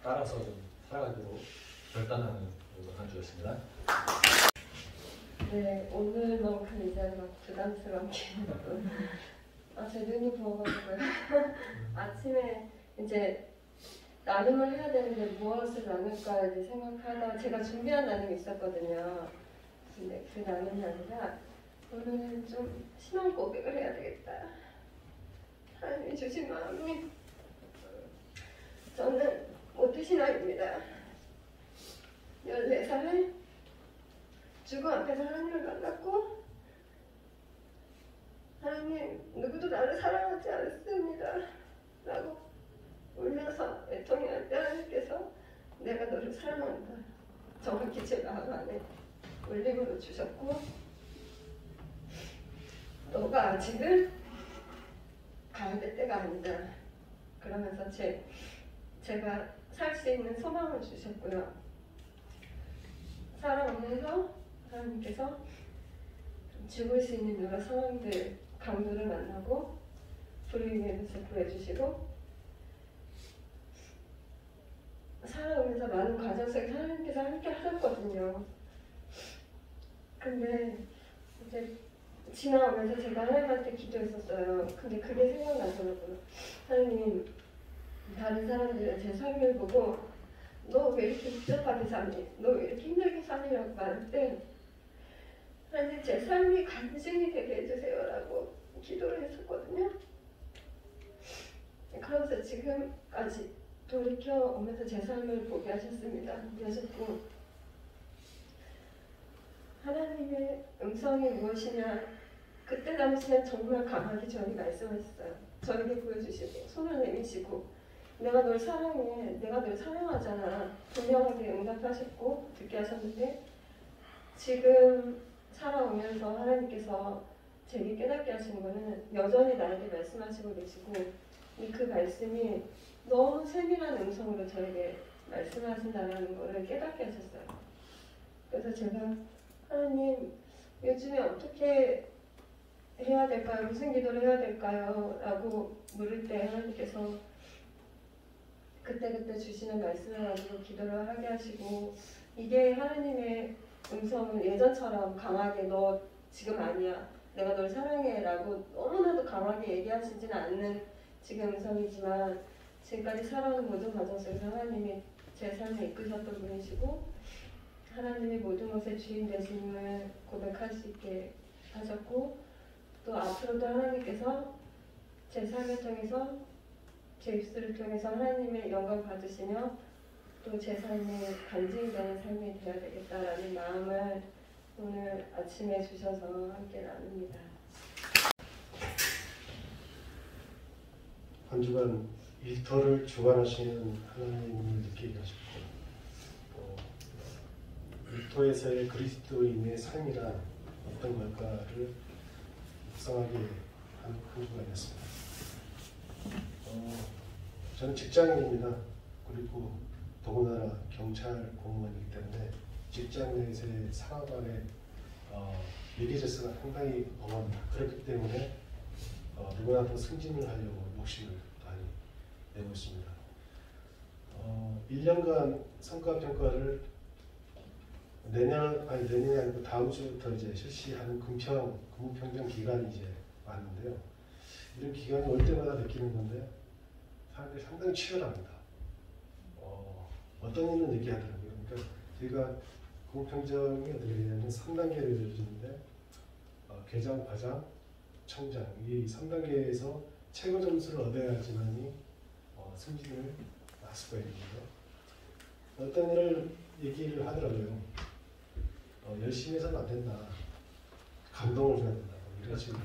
S15: 따라서 좀 살아가기로 결단하는 한 주였습니다.
S16: 네, 오늘만큼 이제 막 부담스럽게 제 눈이 부어가지고요. 아침에 이제 나눔을 해야 되는데 무엇을 나눌까 이제 생각하다가 제가 준비한 나눔이 있었거든요. 근데 그 나눔이 아니라 오늘은 좀 신앙 고백을 해야 되겠다. 하나님이 주신 마음이 저는 모태신앙입니다. 14살에 주거 앞에서 하나님을 만났고 하나님 누구도 나를 사랑하지 않습니다 라고 정확히 제 마음 안에 울림으로 주셨고, 너가 아직은 가야 될 때가 아니다. 그러면서 제가 살 수 있는 소망을 주셨고요. 살아오면서 하나님께서 죽을 수 있는 여러 상황들, 강도를 만나고 불의에서 구해주시고, 살아오면서 많은 과정 속에 하나님께서 함께 하셨거든요. 근데 이제 지나오면서 제가 하나님한테 기도했었어요. 근데 그게 생각나더라고요. 하나님, 다른 사람들은 제 삶을 보고 너 왜 이렇게 복잡하게 사니? 너 왜 이렇게 힘들게 사니라고 말할 때 하나님, 제 삶이 간증이 되게 해주세요라고 기도를 했었거든요. 그러면서 지금까지 돌이켜 오면서 제 삶을 보게 하셨습니다. 보게 하셨고, 하나님의 음성이 무엇이냐, 그때 당시엔 정말 강하게 저에게 말씀하셨어요. 저에게 보여주시고 손을 내미시고, 내가 널 사랑해, 내가 널 사랑하잖아. 분명하게 응답하셨고 듣게 하셨는데, 지금 살아오면서 하나님께서 제게 깨닫게 하신 거는 여전히 나에게 말씀하시고 계시고, 그 말씀이 너무 세밀한 음성으로 저에게 말씀하신다는 것을 깨닫게 하셨어요. 그래서 제가 하나님, 요즘에 어떻게 해야 될까요? 무슨 기도를 해야 될까요? 라고 물을 때 하나님께서 그때그때 주시는 말씀을 가지고 기도를 하게 하시고, 이게 하나님의 음성은 예전처럼 강하게 너 지금 아니야, 내가 널 사랑해 라고 너무나도 강하게 얘기하시지는 않는 지금 음성이지만, 지금까지 살아오는 모든 과정 속에서 하나님이 제 삶을 이끄셨던 분이시고, 하나님이 모든 것의 주인 되심을 고백할 수 있게 하셨고, 또 앞으로도 하나님께서 제 삶을 통해서, 제 입술을 통해서 하나님의 영광 받으시며 또 제 삶에 간증이 되는 삶이 되어야 되겠다라는 마음을 오늘 아침에 주셔서 함께 나눕니다.
S17: 한 주간 일터를 주관하시는 하나님을 느끼게 하셨고, 일터에서의 그리스도인의 삶이란 어떤 걸까를 묵상하게 한 주간이었습니다. 저는 직장인입니다. 그리고 더군다나 경찰 공무원이기 때문에 직장 내에서의 상하간의 위계질서가 상당히 엄합니다. 그렇기 때문에 누구나 더 승진을 하려고 욕심을 많이 내고 있습니다. 1년간 성과평가를 내년이 아니고 다음 주부터 이제 실시하는 근무평정 기간이 이제 왔는데요. 이런 기간이 올 때마다 느끼는 건데, 사람들이 상당히 치열합니다. 어떤 일은 얘기하더라고요. 그러니까 저희가 근무평정이 어떻게 되냐면 3단계를 이루어지는데, 계장, 과장, 청장, 이 3단계에서 최고 점수를 얻어야지만이 승진을 할 수가 있는 거죠. 어떤 일을 얘기를 하더라고요. 열심히 해서는 안 된다. 감동을 줘야 된다. 이런 식으로.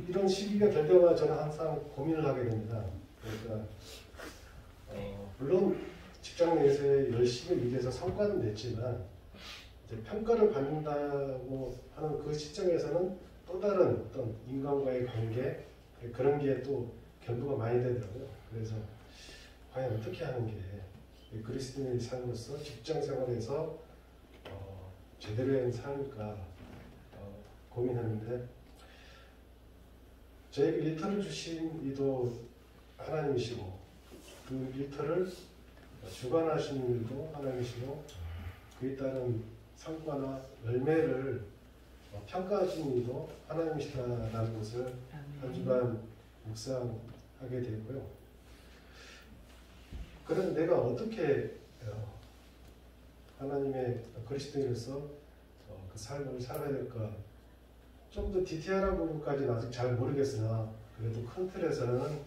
S17: 이런 시기가 될 때마다 저는 항상 고민을 하게 됩니다. 그러니까 물론 직장 내에서 열심히 일해서 성과는 냈지만, 이제 평가를 받는다고 하는 그 시점에서는 또 다른 어떤 인간과의 관계, 그런 게 또 견도가 많이 되더라고요. 그래서 과연 어떻게 하는 게 그리스도인의 삶으로서 직장 생활에서 제대로 된 삶일까 고민하는데, 저에게 일터를 주신 이도 하나님이시고, 그 일터를 주관하시는 일도 하나님이시고, 그에 따른 성과나 열매를 평가하시는 일도 하나님이시다라는 것을 한 주간 묵상하게 되고요. 그런 내가 어떻게 하나님의 그리스도인으로서 그 삶을 살아야 될까, 좀 더 디테일한 부분까지는 아직 잘 모르겠으나 그래도 큰 틀에서는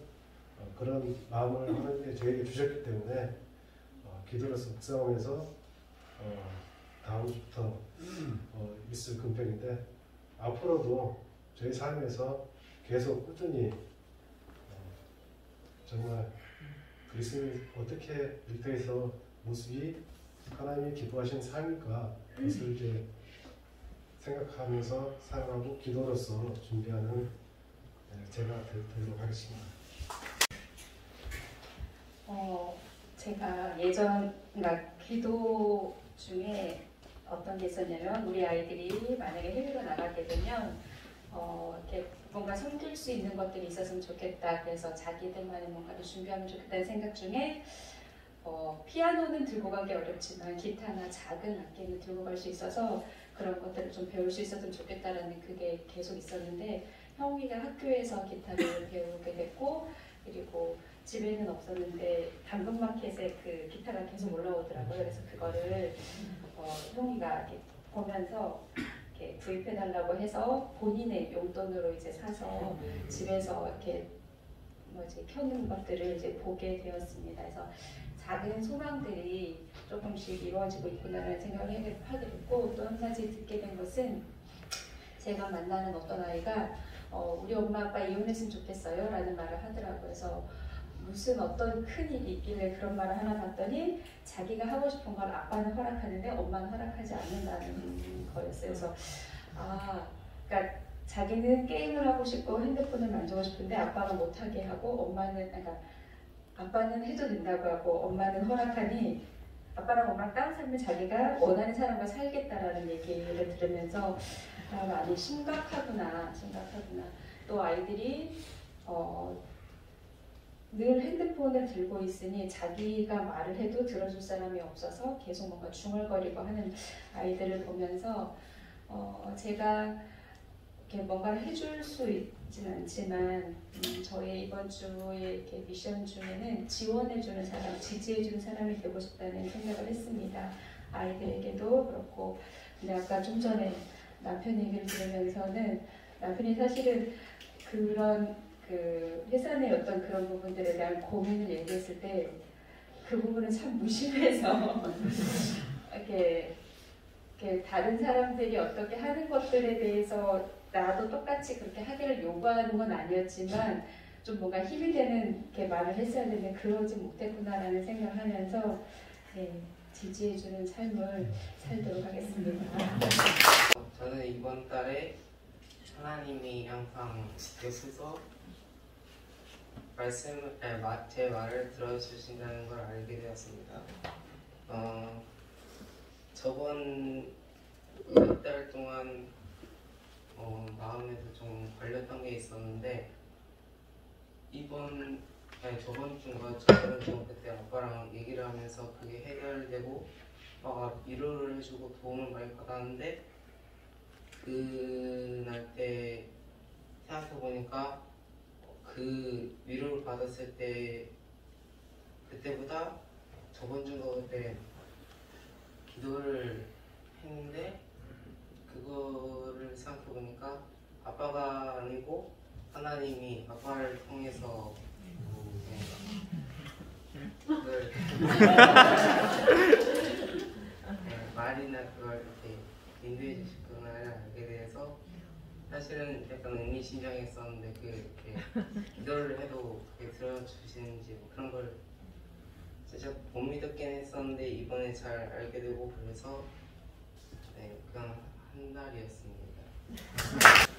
S17: 그런 마음을 하나님께 저에게 주셨기 때문에 기도로서 묵상하면서 다음 주부터 있을 근편인데, 앞으로도 저희 삶에서 계속 꾸준히 정말 그리스도인이 어떻게 일터에서 모습이 하나님이 기뻐하신 삶일까 그것을 이제 생각하면서 사용하고 기도로서 준비하는 제가 되도록 하겠습니다.
S8: 제가 예전 그러니까 기도 중에 어떤 게 있었냐면 우리 아이들이 만약에 해외로 나가게 되면 이렇게 뭔가 섬길 수 있는 것들이 있었으면 좋겠다. 그래서 자기들만의 뭔가를 준비하면 좋겠다는 생각 중에 피아노는 들고 가기 어렵지만 기타나 작은 악기는 들고 갈 수 있어서 그런 것들을 좀 배울 수 있었으면 좋겠다라는 그게 계속 있었는데 형이가 학교에서 기타를 배우게 됐고 그리고 집에는 없었는데 당근마켓에 그 기타가 계속 올라오더라고요. 그래서 그거를 형이가 이렇게 보면서 이렇게 구입해달라고 해서 본인의 용돈으로 이제 사서 집에서 이렇게 켜는 것들을 이제 보게 되었습니다. 그래서 작은 소망들이 조금씩 이루어지고 있구나라는 생각을 하게 됐고 또 한 가지 듣게 된 것은 제가 만나는 어떤 아이가 우리 엄마 아빠 이혼했으면 좋겠어요 라는 말을 하더라고요. 그래서 무슨 어떤 큰 일이 있길래 그런 말을 하나 봤더니 자기가 하고 싶은 걸 아빠는 허락하는데 엄마는 허락하지 않는다는 거였어요. 그래서 그러니까 자기는 게임을 하고 싶고 핸드폰을 만지고 싶은데 아빠는 못하게 하고 그러니까 아빠는 해도 된다고 하고 엄마는 허락하니 아빠랑 엄마랑 다른 삶을 자기가 원하는 사람과 살겠다라는 얘기를 들으면서 많이 심각하구나. 또 아이들이 늘 핸드폰을 들고 있으니 자기가 말을 해도 들어줄 사람이 없어서 계속 뭔가 중얼거리고 하는 아이들을 보면서 제가 이렇게 뭔가를 해줄 수 있지는 않지만 저의 이번 주의 이렇게 미션 중에는 지원해주는 사람, 지지해주는 사람이 되고 싶다는 생각을 했습니다. 아이들에게도 그렇고 근데 아까 좀 전에 남편 얘기를 들으면서는 남편이 사실은 그런 그 회사 내 어떤 그런 부분들에 대한 고민을 얘기했을 때 그 부분은 참 무심해서 이렇게 다른 사람들이 어떻게 하는 것들에 대해서 나도 똑같이 그렇게 하기를 요구하는 건 아니었지만 좀 뭔가 힘이 되는 이렇게 말을 했어야 되는데 그러지 못했구나라는 생각을 하면서 지지해주는 삶을 살도록 하겠습니다.
S18: 저는 이번 달에 하나님이 항상 옆에서 제 말을 들어주신다는 걸 알게 되었습니다. 저번 몇 달 동안 마음에서 좀 걸렸던 게 있었는데 저번 주인가 저번 주 그때 아빠랑 얘기를 하면서 그게 해결되고 아빠가 위로를 해주고 도움을 많이 받았는데 그날 때 생각해보니까 그 위로를 받았을 때 그때보다 저번 주인가 그때 기도를 했는데 그거를 생각해보니까 아빠가 아니고 하나님이 아빠를 통해서 그걸 말이나 그걸 이렇게 인도해 주시구나를 알게 돼서 사실은 약간 의미심장했었는데 이렇게 기도를 해도 들어주시는지 뭐 그런 걸 진짜 못 믿었긴 했었는데 이번에 잘 알게 되고 그래서 그냥 한 달이었습니다.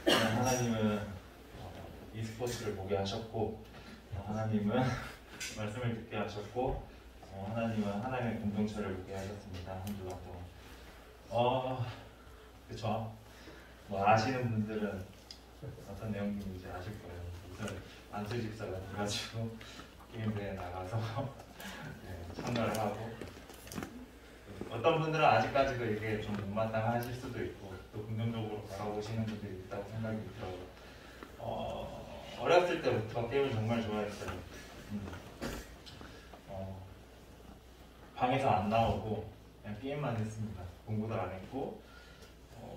S9: 하나님은 e스포츠를 보게 하셨고 하나님은 말씀을 듣게 하셨고 하나님은 하나님의 공동체를 보게 하셨습니다. 한 주간 동안 그쵸? 뭐 아시는 분들은 어떤 내용인지 아실 거예요. 무슨 안수 집사가 돼가지고 게임대에 나가서 참가를 하고 어떤 분들은 아직까지도 이게 좀 못마땅하실 수도 있고 또 긍정적으로 바라보시는 분들이 있다고 생각이 들어요. 어렸을 때부터 게임을 정말 좋아했어요. 방에서 안 나오고 그냥 게임만 했습니다. 공부도 안 했고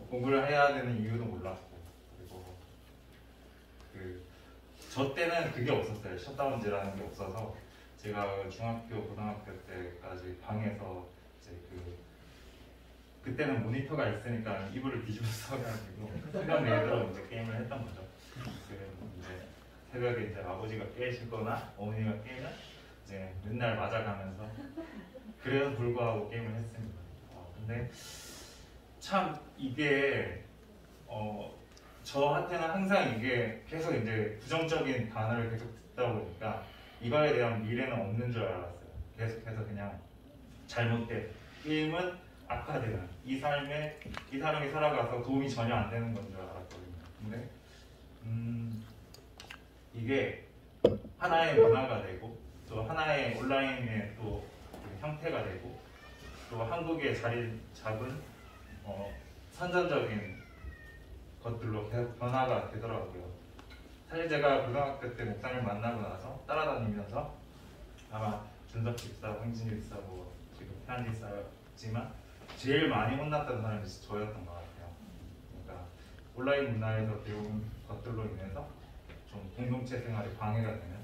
S9: 공부를 해야 되는 이유도 몰랐고 그리고 저 때는 그게 없었어요. 셧다운제라는 게 없어서 제가 중학교, 고등학교 때까지 방에서 이제 그때는 모니터가 있으니까 이불을 뒤집어 써가지고 새벽 내도록 이제 게임을 했던 거죠. 그래서 이제 새벽에 이제 아버지가 깨시거나 어머니가 깨면 이제 이제 맨날 맞아가면서 그래도 불구하고 게임을 했습니다. 근데 참 이게 저한테는 항상 이게 계속 이제 부정적인 단어를 계속 듣다 보니까 이거에 대한 미래는 없는 줄 알았어요. 계속해서 그냥 잘못된 게임은 악화되는 이 사람이 살아가서 도움이 전혀 안 되는 건 줄 알았거든요. 근데 이게 하나의 문화가 되고 또 하나의 온라인의 또 형태가 되고 또 한국에 자리 잡은 선전적인 것들로 계속 변화가 되더라고요. 사실 제가 고등학교 때 목사님을 만나고 나서 따라다니면서 아마 준석 집사, 황진희 집사, 뭐 지금 태안 집사였지만 제일 많이 혼났던 사람이 저였던 것 같아요. 그러니까 온라인 문화에서 배운 것들로 인해서 좀 공동체 생활이 방해가 되는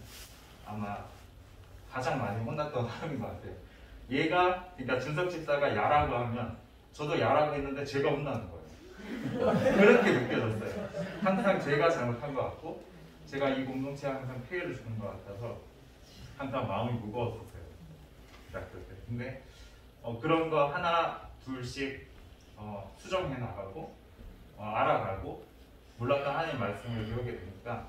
S9: 아마 가장 많이 혼났던 사람인 것 같아요. 얘가, 그러니까 준석 집사가 야라고 하면 저도 야라고 했는데 제가 혼나는 거예요. 그렇게 느껴졌어요. 항상 제가 잘못한 것 같고 제가 이 공동체에 항상 피해를 주는 것 같아서 항상 마음이 무거웠었어요. 대학교 때. 근데 그런 거 하나 둘씩 수정해 나가고 알아가고 몰랐던 하나님 말씀을 배우게 되니까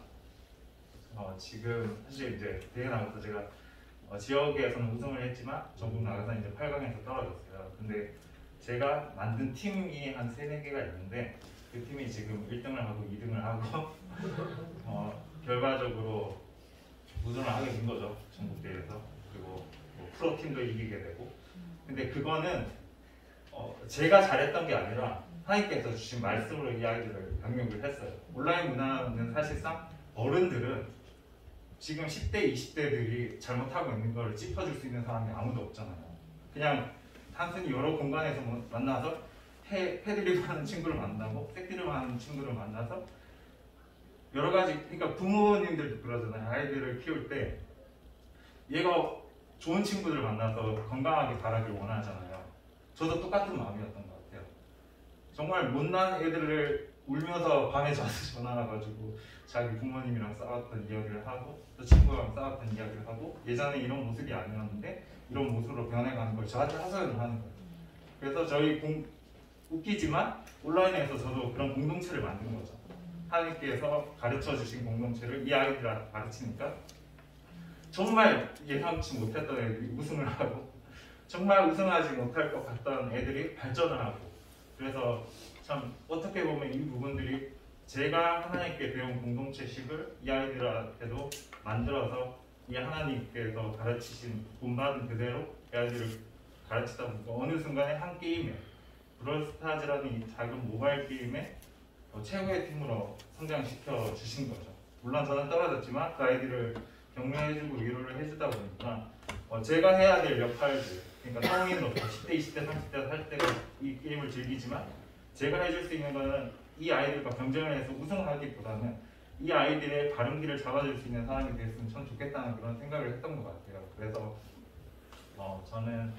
S9: 지금 사실 이제 대회 나가서 제가 지역에서는 우승을 했지만 전국 나가서 이제 8강에서 떨어졌어요. 근데 제가 만든 팀이 한 3-4개가 있는데 그 팀이 지금 1등을 하고 2등을 하고 결과적으로 우승을 하게 된 거죠. 전국대회에서. 그리고 뭐 프로팀도 이기게 되고. 근데 그거는 제가 잘했던 게 아니라 하나님께서 주신 말씀으로 이 아이들을 양육을 했어요. 온라인 문화는 사실상 어른들은 지금 10대, 20대들이 잘못하고 있는 걸 짚어줄 수 있는 사람이 아무도 없잖아요. 그냥 단순히 여러 공간에서 만나서 패드립 하는 친구를 만나고 색드립 하는 친구를 만나서 여러 가지, 그러니까 부모님들도 그러잖아요. 아이들을 키울 때 얘가 좋은 친구들을 만나서 건강하게 자라길 원하잖아요. 저도 똑같은 마음이었던 것 같아요. 정말 못난 애들을 울면서 밤에 자서 전화 와가지고 자기 부모님이랑 싸웠던 이야기를 하고 또 친구랑 싸웠던 이야기를 하고 예전에 이런 모습이 아니었는데 이런 모습으로 변해가는 걸 저한테 하소연을 하는 거예요. 그래서 저희 웃기지만 온라인에서 저도 그런 공동체를 만든 거죠. 하나님께서 가르쳐 주신 공동체를 이 아이들한테 가르치니까 정말 예상치 못했던 애들이 우승을 하고 정말 우승하지 못할 것 같던 애들이 발전을 하고 그래서 참 어떻게 보면 이 부분들이 제가 하나님께 배운 공동체식을 이 아이들한테도 만들어서 이 하나님께서 가르치신 본받은 그대로 이 아이들을 가르치다 보니까 어느 순간에 한 게임에 브롤스타즈라는 이 작은 모바일 게임에 최고의 팀으로 성장시켜 주신 거죠. 물론 저는 떨어졌지만 그 아이들을 격려해주고 위로를 해주다 보니까 제가 해야 될 역할들, 그러니까 성인으로서 10대, 20대, 30대 살 때가 이 게임을 즐기지만 제가 해줄 수 있는 거는 이 아이들과 경쟁을 해서 우승하기보다는 이 아이들의 바른 길을 잡아줄 수 있는 사람이 됐으면 참 좋겠다는 그런 생각을 했던 것 같아요. 그래서 저는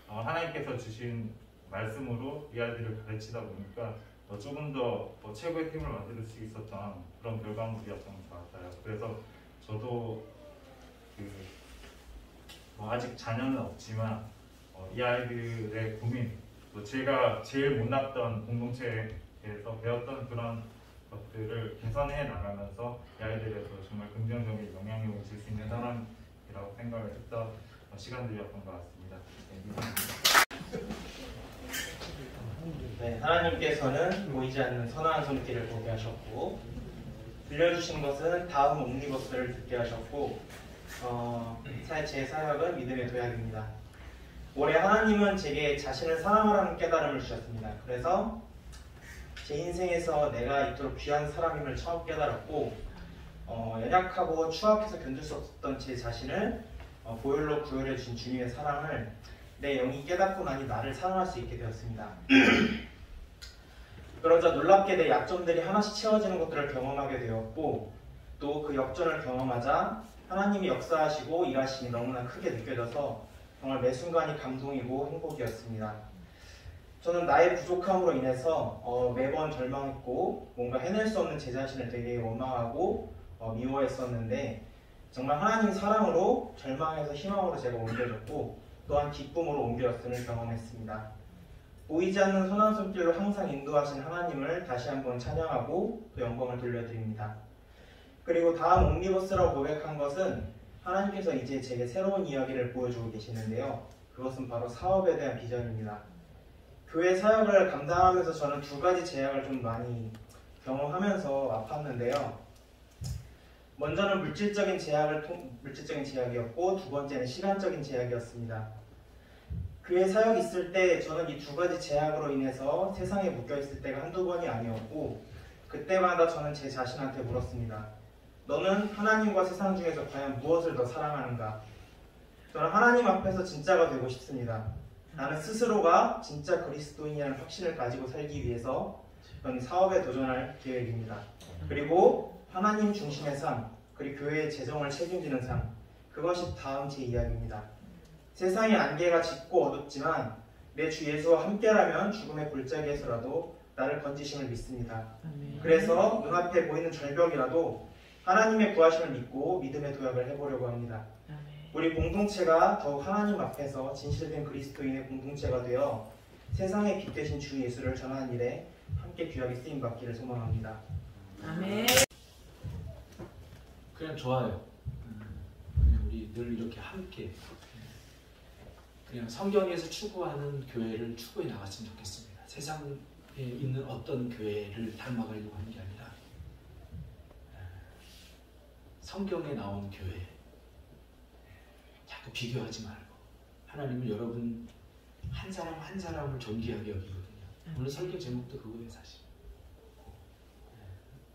S9: 하나님께서 주신 말씀으로 이 아이들을 가르치다 보니까 조금 더 최고의 팀을 만들 수 있었던 그런 결과물이었던 것 같아요. 그래서 저도 아직 자녀는 없지만 이 아이들의 고민, 또 제가 제일 못났던 공동체에서 배웠던 그런 것들을 개선해 나가면서 이 아이들에서 정말 긍정적인 영향력을 줄 수 있는 사람이라고 생각을 했던 시간들이었던 것 같습니다.
S19: 네, 하나님께서는 보이지 않는 선한 손길을 보게 하셨고 들려주신 것은 다음 옴니버스를 듣게 하셨고 제 사역은 믿음의 도약입니다. 올해 하나님은 제게 자신을 사랑하라는 깨달음을 주셨습니다. 그래서 제 인생에서 내가 이토록 귀한 사람임을 처음 깨달았고 연약하고 추악해서 견딜 수 없었던 제 자신을 보혈로 구별해 주신 주님의 사랑을 내 영이 깨닫고 나니 나를 사랑할 수 있게 되었습니다. 그러자 놀랍게 내 약점들이 하나씩 채워지는 것들을 경험하게 되었고 또 그 역전을 경험하자 하나님이 역사하시고 일하심이 너무나 크게 느껴져서 정말 매 순간이 감동이고 행복이었습니다. 저는 나의 부족함으로 인해서 매번 절망했고 뭔가 해낼 수 없는 제 자신을 되게 원망하고 미워했었는데 정말 하나님 사랑으로 절망에서 희망으로 제가 옮겨졌고 또한 기쁨으로 옮겨졌음을 경험했습니다. 보이지 않는 선한 손길로 항상 인도하신 하나님을 다시 한번 찬양하고 그 영광을 돌려드립니다. 그리고 다음 옴니버스라고 고백한 것은 하나님께서 이제 제게 새로운 이야기를 보여주고 계시는데요. 그것은 바로 사업에 대한 비전입니다. 교회 사역을 감당하면서 저는 두 가지 제약을 좀 많이 경험하면서 아팠는데요. 먼저는 물질적인 제약이었고 두 번째는 시간적인 제약이었습니다. 교회 사역이 있을 때 저는 이 두 가지 제약으로 인해서 세상에 묶여있을 때가 한두 번이 아니었고 그때마다 저는 제 자신한테 물었습니다. 너는 하나님과 세상 중에서 과연 무엇을 더 사랑하는가? 저는 하나님 앞에서 진짜가 되고 싶습니다. 나는 스스로가 진짜 그리스도인이라는 확신을 가지고 살기 위해서 저는 사업에 도전할 계획입니다. 그리고 하나님 중심의 삶, 그리고 교회의 재정을 책임지는 삶, 그것이 다음 제 이야기입니다. 세상의 안개가 짙고 어둡지만 내 주 예수와 함께라면 죽음의 골짜기에서라도 나를 건지심을 믿습니다. 그래서 눈앞에 보이는 절벽이라도 하나님의 구하심을 믿고 믿음의 도약을 해보려고 합니다. 우리 공동체가 더욱 하나님 앞에서 진실된 그리스도인의 공동체가 되어 세상의 빛 되신 주 예수를 전하는 일에 함께 귀하게 쓰임받기를 소망합니다.
S1: 아멘. 그냥 좋아요. 그냥 우리 늘 이렇게 함께 그냥 성경에서 추구하는 교회를 추구해 나갔으면 좋겠습니다. 세상에 있는 어떤 교회를 닮아가려고 하는 게 아니라 성경에 나온 교회 자꾸 비교하지 말고 하나님은 여러분 한 사람 한 사람을 존귀하게 여기거든요. 오늘 설교 제목도 그거예요. 사실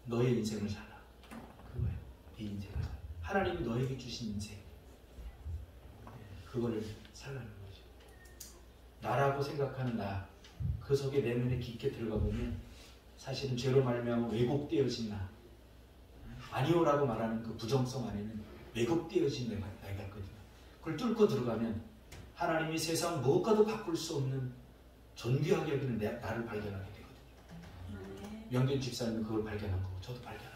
S1: 너의 인생을 살아. 그거예요. 네 인생을 살아. 하나님이 너에게 주신 인생 그거를 살라는 거죠. 나라고 생각하는 나, 그 속에 내면에 깊게 들어가 보면 사실은 죄로 말미암아 왜곡되어진 나, 아니오라고 말하는 그 부정성 안에는 왜곡되어진 내가 있거든요. 그걸 뚫고 들어가면 하나님이 세상 무엇과도 바꿀 수 없는 존귀하게 여기는 나를 발견하게 되거든요. 명균 집사님은 그걸 발견한 거고 저도 발견하고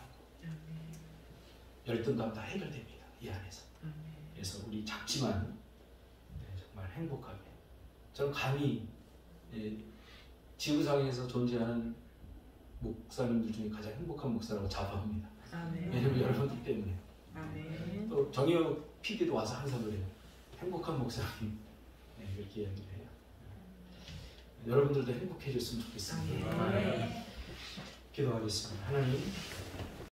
S1: 열등감 다 해결됩니다. 이 안에서. 그래서 우리 작지만 정말 행복하게 저는 감히 지구상에서 존재하는 목사님들 중에 가장 행복한 목사라고 자부합니다. 왜냐면 여러분들 때문에. 또 정효 PD도 와서 항상 그래요. 행복한 목사님 이렇게 이야기를 해요. 여러분들도 행복해졌으면 좋겠습니다. 기도하겠습니다. 하나님